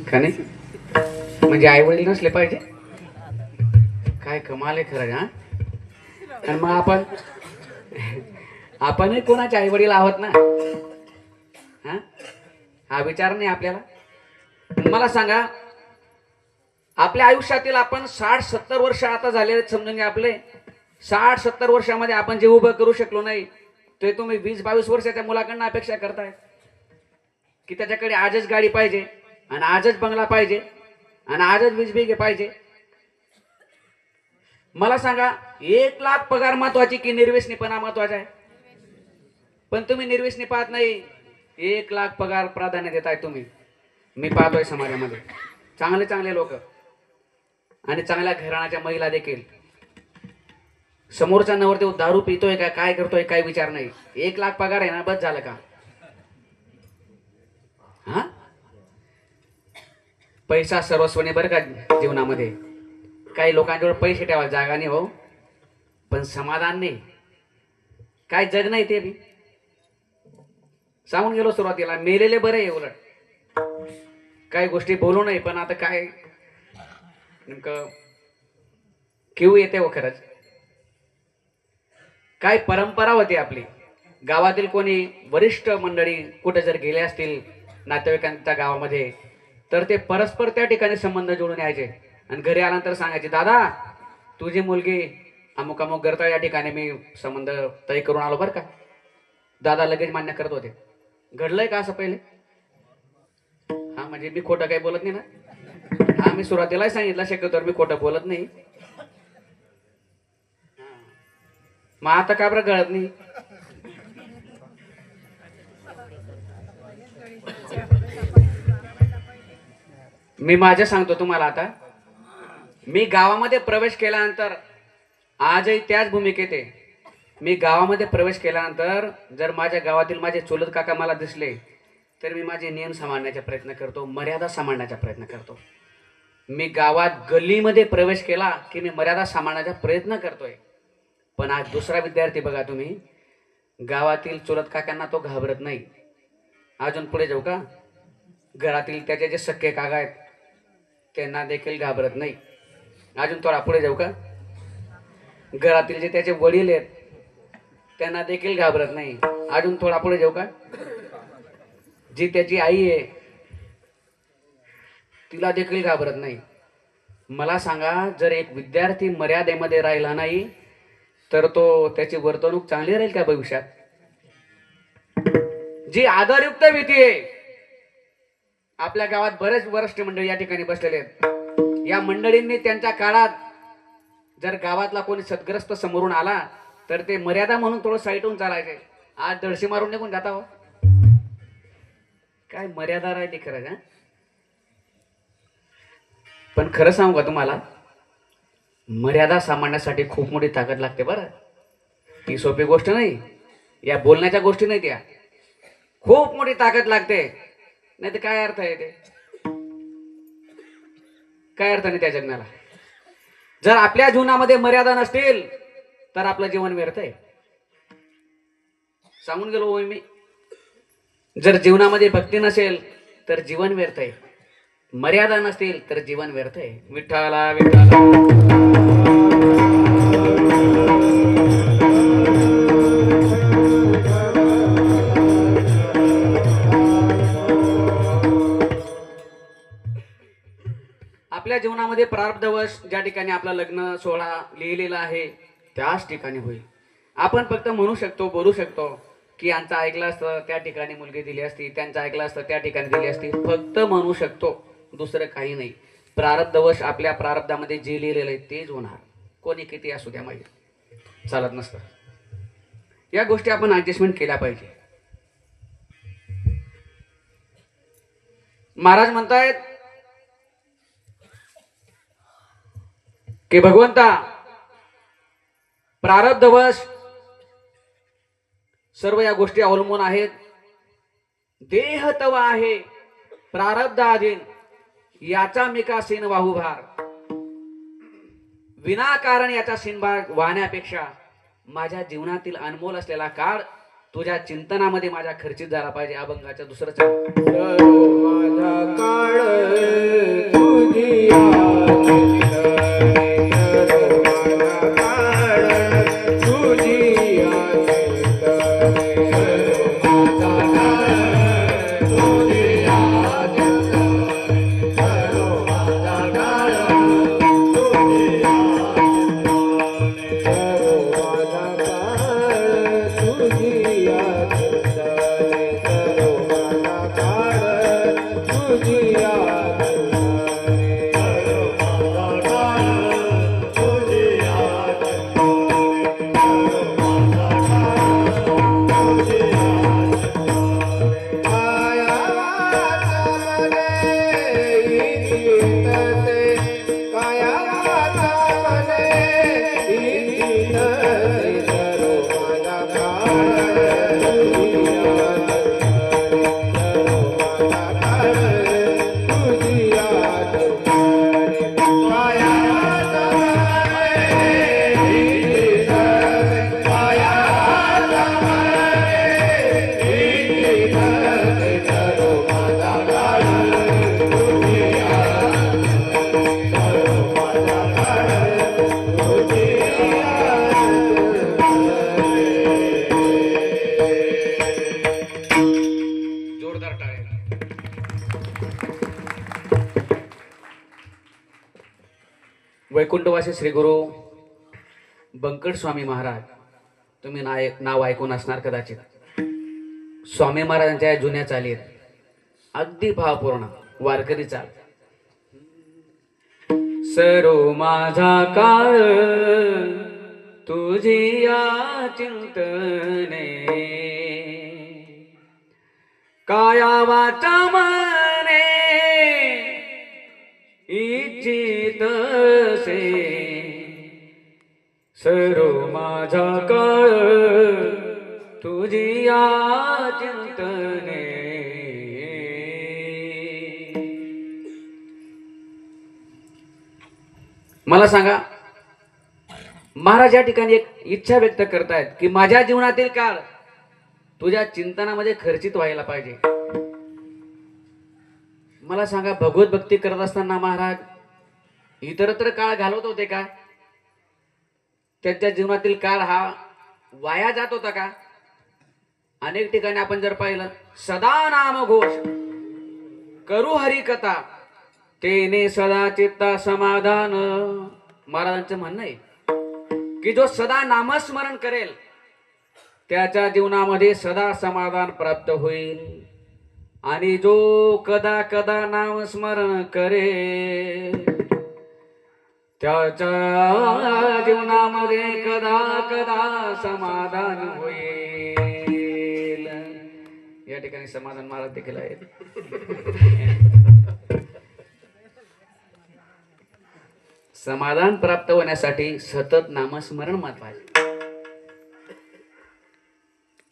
का नाही, म्हणजे आईवडील नसले पाहिजे. काय कमाल आहे खरं हा. आणि मग आपणही कोणाचे आईवडील आहोत ना. हा विचार नाही आपल्याला. मला सांगा, आपल्या आयुष्यातील आपण 60-70 वर्ष आता झाले समजून घ्या. आपले 60-70 वर्षामध्ये आपण जे उभं करू शकलो नाही ते तुम्ही 20-22 वर्षाच्या मुलाकडनं अपेक्षा करताय की त्याच्याकडे आजच गाडी पाहिजे आणि आजच बंगला पाहिजे आणि आजच 20 बिघे पाहिजे. मला सांगा, 1 लाख पगार महत्वाची की निर्व्यसनीपणा महत्वाचा आहे? पण तुम्ही निर्व्यसनी पाहत नाही, 1 लाख पगार प्राधान्य देताय तुम्ही. मी पाहतोय समाजामध्ये चांगले चांगले लोक आणि चांगल्या घराण्याच्या महिला देखील, समोरचा नवरदेव दारू पितोय का काय करतोय काय विचार नाही. 1 लाख पगार आहे ना, बस झालं का. हा पैसा सर्वस्वने बरं का जीवनामध्ये. काही लोकांजवळ पैसे ठेवायला जागा नाही भाऊ, पण समाधान नाही. काय जग नाही ते बी सांगून गेलो सुरुवातीला. मेलेले बरे आहे उलट. काही गोष्टी बोलू नाही, पण आता काय नेमकं किव येते हो खरंच. काय परंपरा होती आपली. गावातील कोणी वरिष्ठ मंडळी कुठे जर गेले असतील नातेवाईकांच्या गावामध्ये तर ते परस्पर त्या ठिकाणी संबंध जोडून यायचे आणि घरी आल्यानंतर सांगायचे, दादा तुझी मुलगी अमुक अमुक करता या ठिकाणी मी संबंध तय करून आलो बरं का. दादा लगेच मान्य करत होते. घडलंय का असं पहिले? हा म्हणजे मी खोटं काही बोलत नाही ना. हा मी सुरुवातीलाही सांगितलं शक्यतोवर मी खोटं बोलत नाही. मग आता का बरं कळत नाही? मी माझं सांगतो तुम्हाला. आता मी गावामध्ये प्रवेश केल्यानंतर आजही त्याच भूमिकेत आहे. मी गावामध्ये प्रवेश केल्यानंतर जर माझ्या गावातील माझे चुलत काका मला दिसले तर मी माझे नियम सांभाळण्याचा प्रयत्न करतो, मर्यादा सांभाळण्याचा प्रयत्न करतो. मी गावात गल्लीमध्ये प्रवेश केला की मी मर्यादा सांभाळण्याचा प्रयत्न करतोय. पण आज दुसरा विद्यार्थी बघा तुम्ही, गावातील चुलत काकांना तो घाबरत नाही. अजून पुढे जाऊ का, घरातील त्याचे जे सख्खे काका आहेत त्यांना देखील घाबरत नाही. अजून थोडा पुढे जाऊ का, घरातील जे त्याचे वडील आहेत त्यांना देखील घाबरत नाही. अजून थोडा पुढे जाऊ का, जी त्याची आई आहे तिला देखील घाबरत नाही. मला सांगा, जर एक विद्यार्थी मर्यादेमध्ये राहिला नाही तर तो त्याची वर्तणूक चांगली राहील का भविष्यात? जी आदरयुक्त भीती आहे. आपल्या गावात बरेच वरिष्ठ मंडळी या ठिकाणी बसलेले आहेत. या मंडळींनी त्यांच्या काळात जर गावातला कोणी सद्ग्रस्त समोरून आला तर ते मर्यादा म्हणून थोडं साईटून चालायचे. आज दडशी मारून निघून जाता हो. काय मर्यादा राहिली खरं का? पण खरं सांगू का तुम्हाला, मर्यादा सांभाळण्यासाठी खूप मोठी ताकद लागते बरं. ती सोपी गोष्ट नाही. या बोलण्याच्या गोष्टी नाही, त्या खूप मोठी ताकद लागते. नाही तर काय अर्थ आहे ते? काय अर्थ नाही त्या जगण्याला. जर आपल्या जीवनामध्ये मर्यादा नसतील तर आपलं जीवन व्यर्थ आहे. सांगून गेलो मी, जर जीवनामध्ये भक्ती नसेल तर जीवन व्यर्थ आहे. मर्यादा नसतील तर जीवन व्यर्थ आहे. विठ्ठला विठ्ठला. आपल्या जीवनामध्ये प्रारब्धवश ज्या ठिकाणी आपला लग्न सोहळा लिहिलेला आहे त्याच ठिकाणी होईल. आपण फक्त म्हणू शकतो, बोलू शकतो, की यांचं ऐकलं असतं त्या ठिकाणी मुलगी दिली असती, त्यांचं ऐकलं असतं त्या ठिकाणी दिली असती. फक्त म्हणू शकतो, दुसरं काही नाही. प्रारब्धवश आपल्या प्रारब्धामध्ये जे लिहिलेलं आहे तेच होणार, कोणी किती असू द्या माहिती चालत नसतं. या गोष्टी आपण ऍडजस्टमेंट केल्या पाहिजे. महाराज म्हणतायत की भगवंता प्रारब्धवश सर्व या गोष्टी अवलंबून आहेत. देह तव आहे प्रारब्ध अधीन, याचा मी का सीन वाहू भार. विनाकारण याचा सीनभार वाहण्यापेक्षा माझ्या जीवनातील अनमोल असलेला काळ तुझ्या चिंतनामध्ये माझ्या खर्चित झाला पाहिजे. अभंगाचं दुसरं चरण. माझा काळ तुझी जोरदार टाळ्या. वैकुंठवासी श्री गुरु बंकट स्वामी महाराज, तुम्ही नाव ऐकून असणार कदाचित. स्वामी महाराजांच्या या जुन्या चालीत अगदी भावपूर्ण वारकरी चाल. सरो माझा काळ तुझी या चिंतने, काया वाचा मने इच्छित से. सरो माझा काळ तुझी या चिंतने. मला सांगा, महाराज या ठिकाणी एक इच्छा व्यक्त करतायत की माझ्या जीवनातील काळ तुझ्या चिंतनामध्ये खर्चित व्हायला पाहिजे. मला सांगा, भगवत भक्ती करत असताना महाराज इतरत्र काळ घालवत होते का? त्यांच्या जीवनातील काळ हा वाया जात होता का? अनेक ठिकाणी आपण जर पाहिलं, सदा नाम घोष करू हरी कथा, तेने सदा चित्ता समाधान. महाराजांचं म्हणणं आहे की जो सदा नामस्मरण करेल त्याच्या जीवनामध्ये सदा समाधान प्राप्त होईल, आणि जो कदा कदा नामस्मरण करेल त्याच्या जीवनामध्ये कदा कदा समाधान होईल. या ठिकाणी समाधान महाराज देखील आहेत. समाधान प्राप्त होण्यासाठी सतत नामस्मरण महत्वाचे.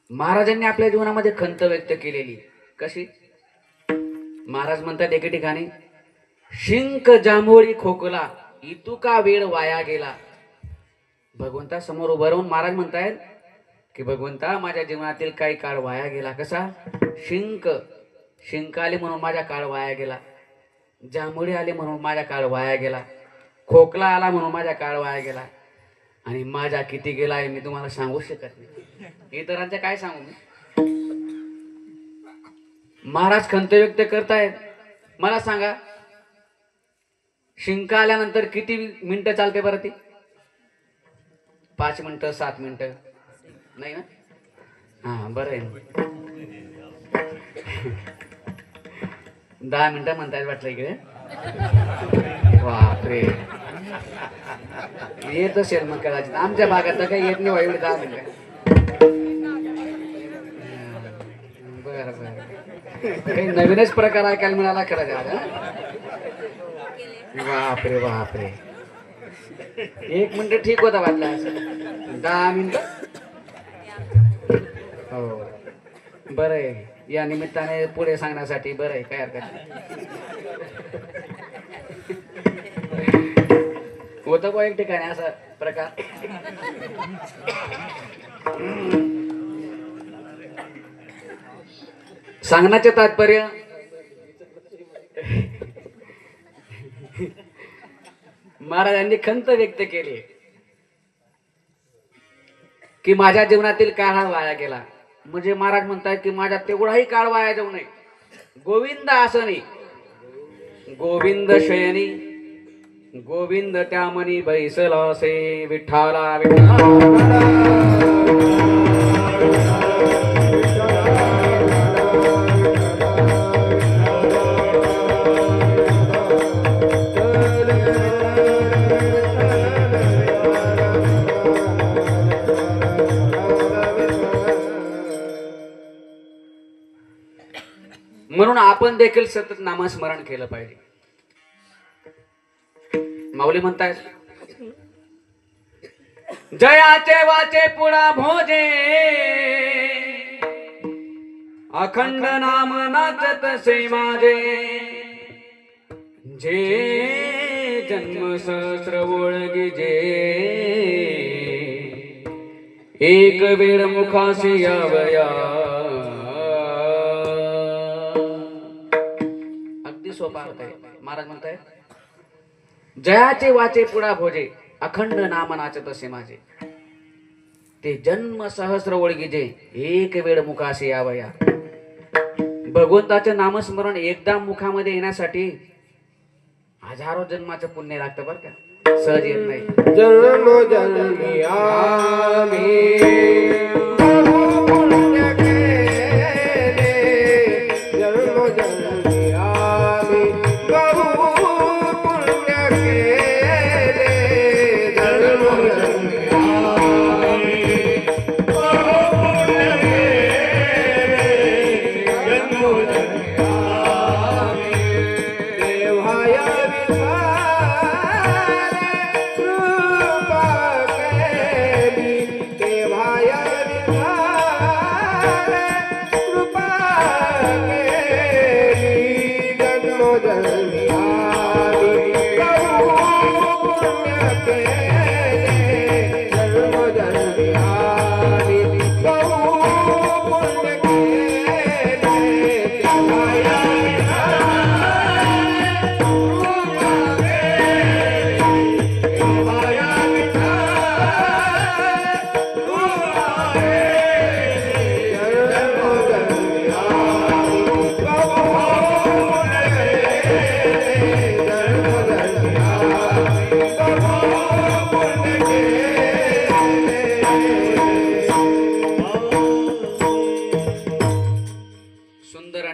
महाराजांनी आपल्या जीवनामध्ये खंत व्यक्त केलेली कशी? महाराज म्हणतात एके ठिकाणी, शिंक जांभोळी खोकला इतुका वेळ वाया गेला. भगवंता समोर उभं राहून महाराज म्हणतायत की भगवंता माझ्या जीवनातील काही काळ वाया गेला. कसा? शिंक आले म्हणून माझा काळ वाया गेला, जांभोळी आले म्हणून माझा काळ वाया गेला, खोकला आला म्हणून माझा काळ वाया गेला, आणि माझा किती गेला आहे मी तुम्हाला सांगू शकत नाही. इतरांच्या काय सांगू मी? महाराज खंत व्यक्त करतायत. मला सांगा, शिंक आल्यानंतर किती मिनिटं चालते बरं ती? 5 मिनिटं, 7 मिनिटं नाही ना? हा बरं आहे. 10 मिनिटं म्हणतायत वाटलं इकडे. बापरे, येत असेल मग कदाचित. आमच्या भागात तर काही येत नाही एवढे 10 मिनिटं. बरं बरं, काही नवीनच प्रकार ऐकायला मिळाला खरं द्या. बापरे बापरे, 1 मिनिट ठीक होता वाटला, 10 मिनिटं. हो बरं आहे, या निमित्ताने पुढे सांगण्यासाठी बरं आहे, काय हरकत नाही. होतं बा एक ठिकाणी असा प्रकार. सांगण्याचे तात्पर्य, महाराजांनी खंत व्यक्त केली की माझ्या जीवनातील काळ हा वाया गेला. म्हणजे महाराज म्हणतात की माझ्या तेवढाही काळ वाया जाऊ नये. गोविंद आसनी, गोविंद शयनी, गोविंद त्यामनी बैसला असे, विठ्ठला म्हणून आपण देखील सतत नामस्मरण केलं पाहिजे. माऊली म्हणताय, जयाचे वाचे पुढा भोजे, अखंड नाम नाचत से माझे, जे जन्म सहस्र ओळगी जे, एक वेळ मुखाशी यावया. अगदी सोपा अर्थ आहे. महाराज म्हणताय, जयाचे वाचे पुढा भोजे, अखंड नाम नाचत असे माझे, ते जन्म सहस्र ओळगी जे, एक वेळ मुखाशी यावया. भगवंताचे नामस्मरण एकदा मुखामध्ये येण्यासाठी हजारो जन्माचं पुण्य लागतं बरं का, सहज येत नाही. जन्म जन्मी आम्ही पुण्य केले, जन्म जन्मी आम्ही बहु पुण्य केले, जन्म जन्मी आम्ही बहु पुण्य केले, जन्म जन्मी आम्ही देवाया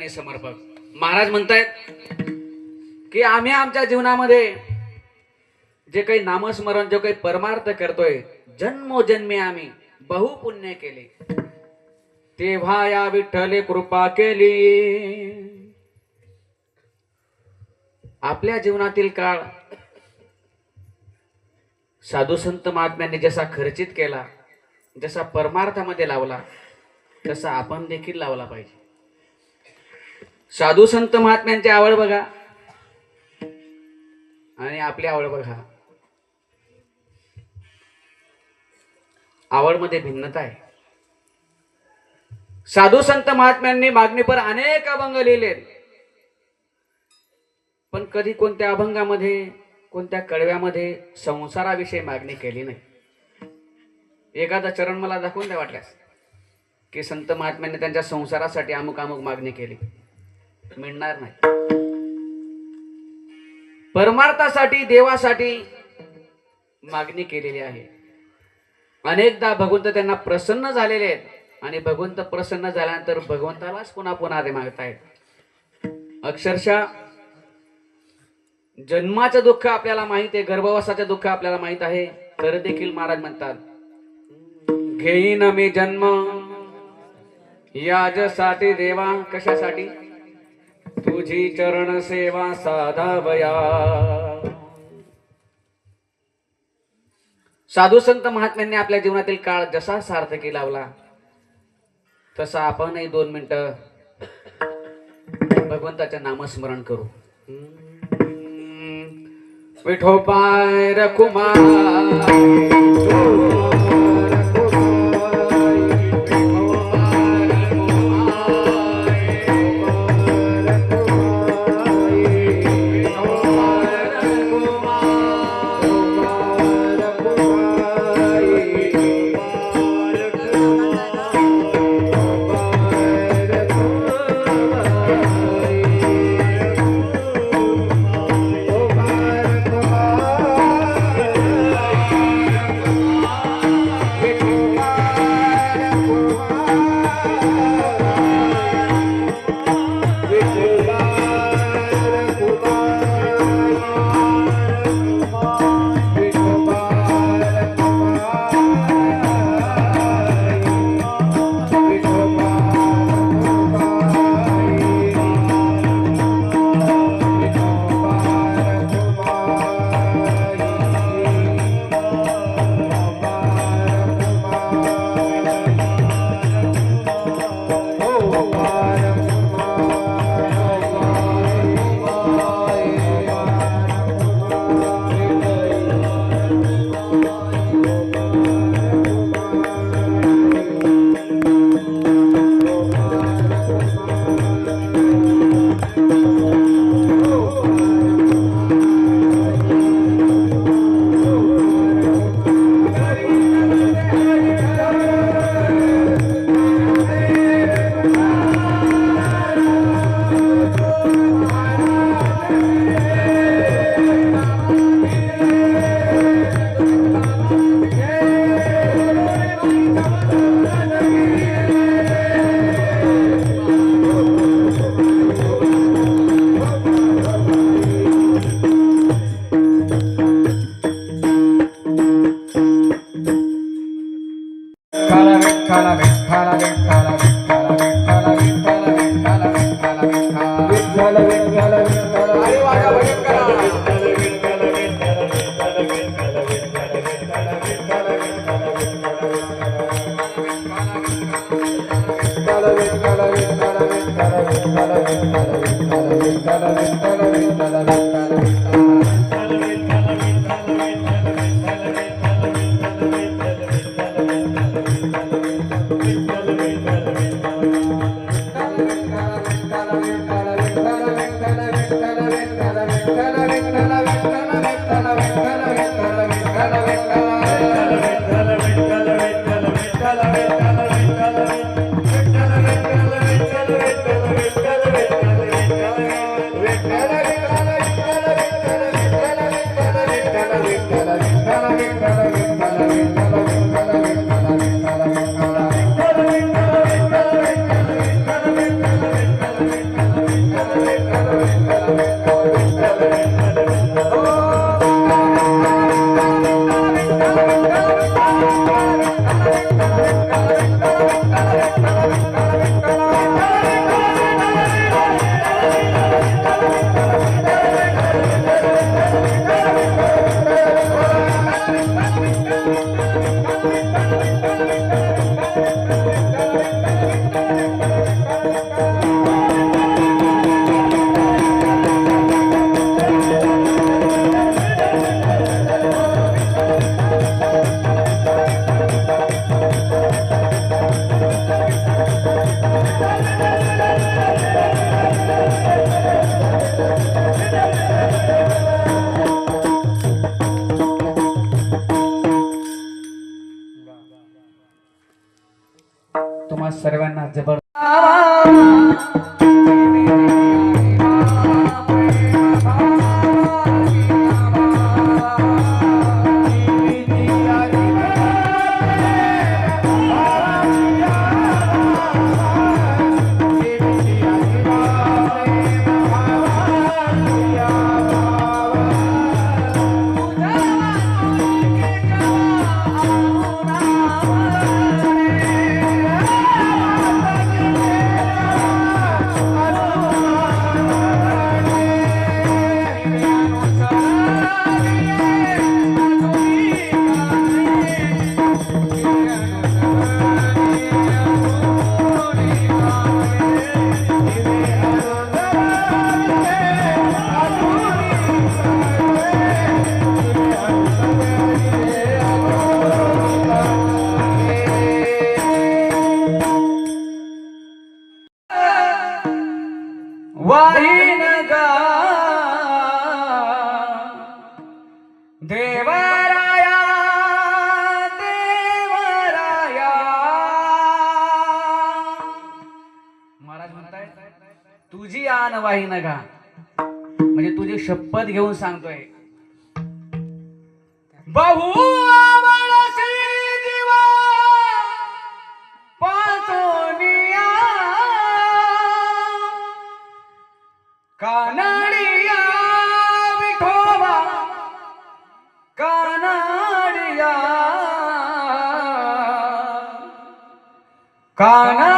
समर्पक. महाराज म्हणतायत की आम्ही आमच्या जीवनामध्ये जे काही नामस्मरण, जे काही परमार्थ करतोय, जन्मोजन्मी आम्ही बहुपुण्य केले, तेव्हा या विठ्ठले कृपा केली. आपल्या जीवनातील काळ साधू संत महात्म्यांनी जसा खर्चित केला, जसा परमार्थामध्ये लावला, तसा आपण देखील लावला पाहिजे. साधू संत महात्म्यांची आवड बघा आणि आपली आवड बघा, आवडमध्ये भिन्नता आहे. साधू संत महात्म्यांनी मागणीपर अनेक अभंग लिहिलेत, पण कधी कोणत्या अभंगामध्ये, कोणत्या कडव्यामध्ये संसाराविषयी मागणी केली नाही. एखादा चरण मला दाखवून द्या वाटल्यास की संत महात्म्यांनी त्यांच्या संसारासाठी अमुक अमुक मागणी केली, मिळणार नाही. परमार्थासाठी, देवासाठी मागणी केलेली आहे. अनेकदा भगवंत त्यांना प्रसन्न झालेले आहेत आणि भगवंत प्रसन्न झाल्यानंतर भगवंतालाच पुन्हा पुन्हा ते मागतायत. अक्षरशः जन्माचं दुःख आपल्याला माहित आहे, गर्भवासाचं दुःख आपल्याला माहित आहे, तर देखील महाराज म्हणतात घेईन मी जन्म याजसाठी देवा. कशासाठी? तुझी चरण सेवा साधावया. साधू संत महात्म्यांनी आपल्या जीवनातील काळ जसा सार्थकी लावला तसा आपणही 2 मिनिटं भगवंताचे नामस्मरण करू. विठोबाय रखुमाई वाहीन गा देवराया देवराया. महाराज म्हणताय तुझी आन वाहीन गा, म्हणजे तुझी शपथ घेऊन सांगतोय. बहु आवडसी दिवा पाचोनिया कानडिया विठोबा कानडिया कान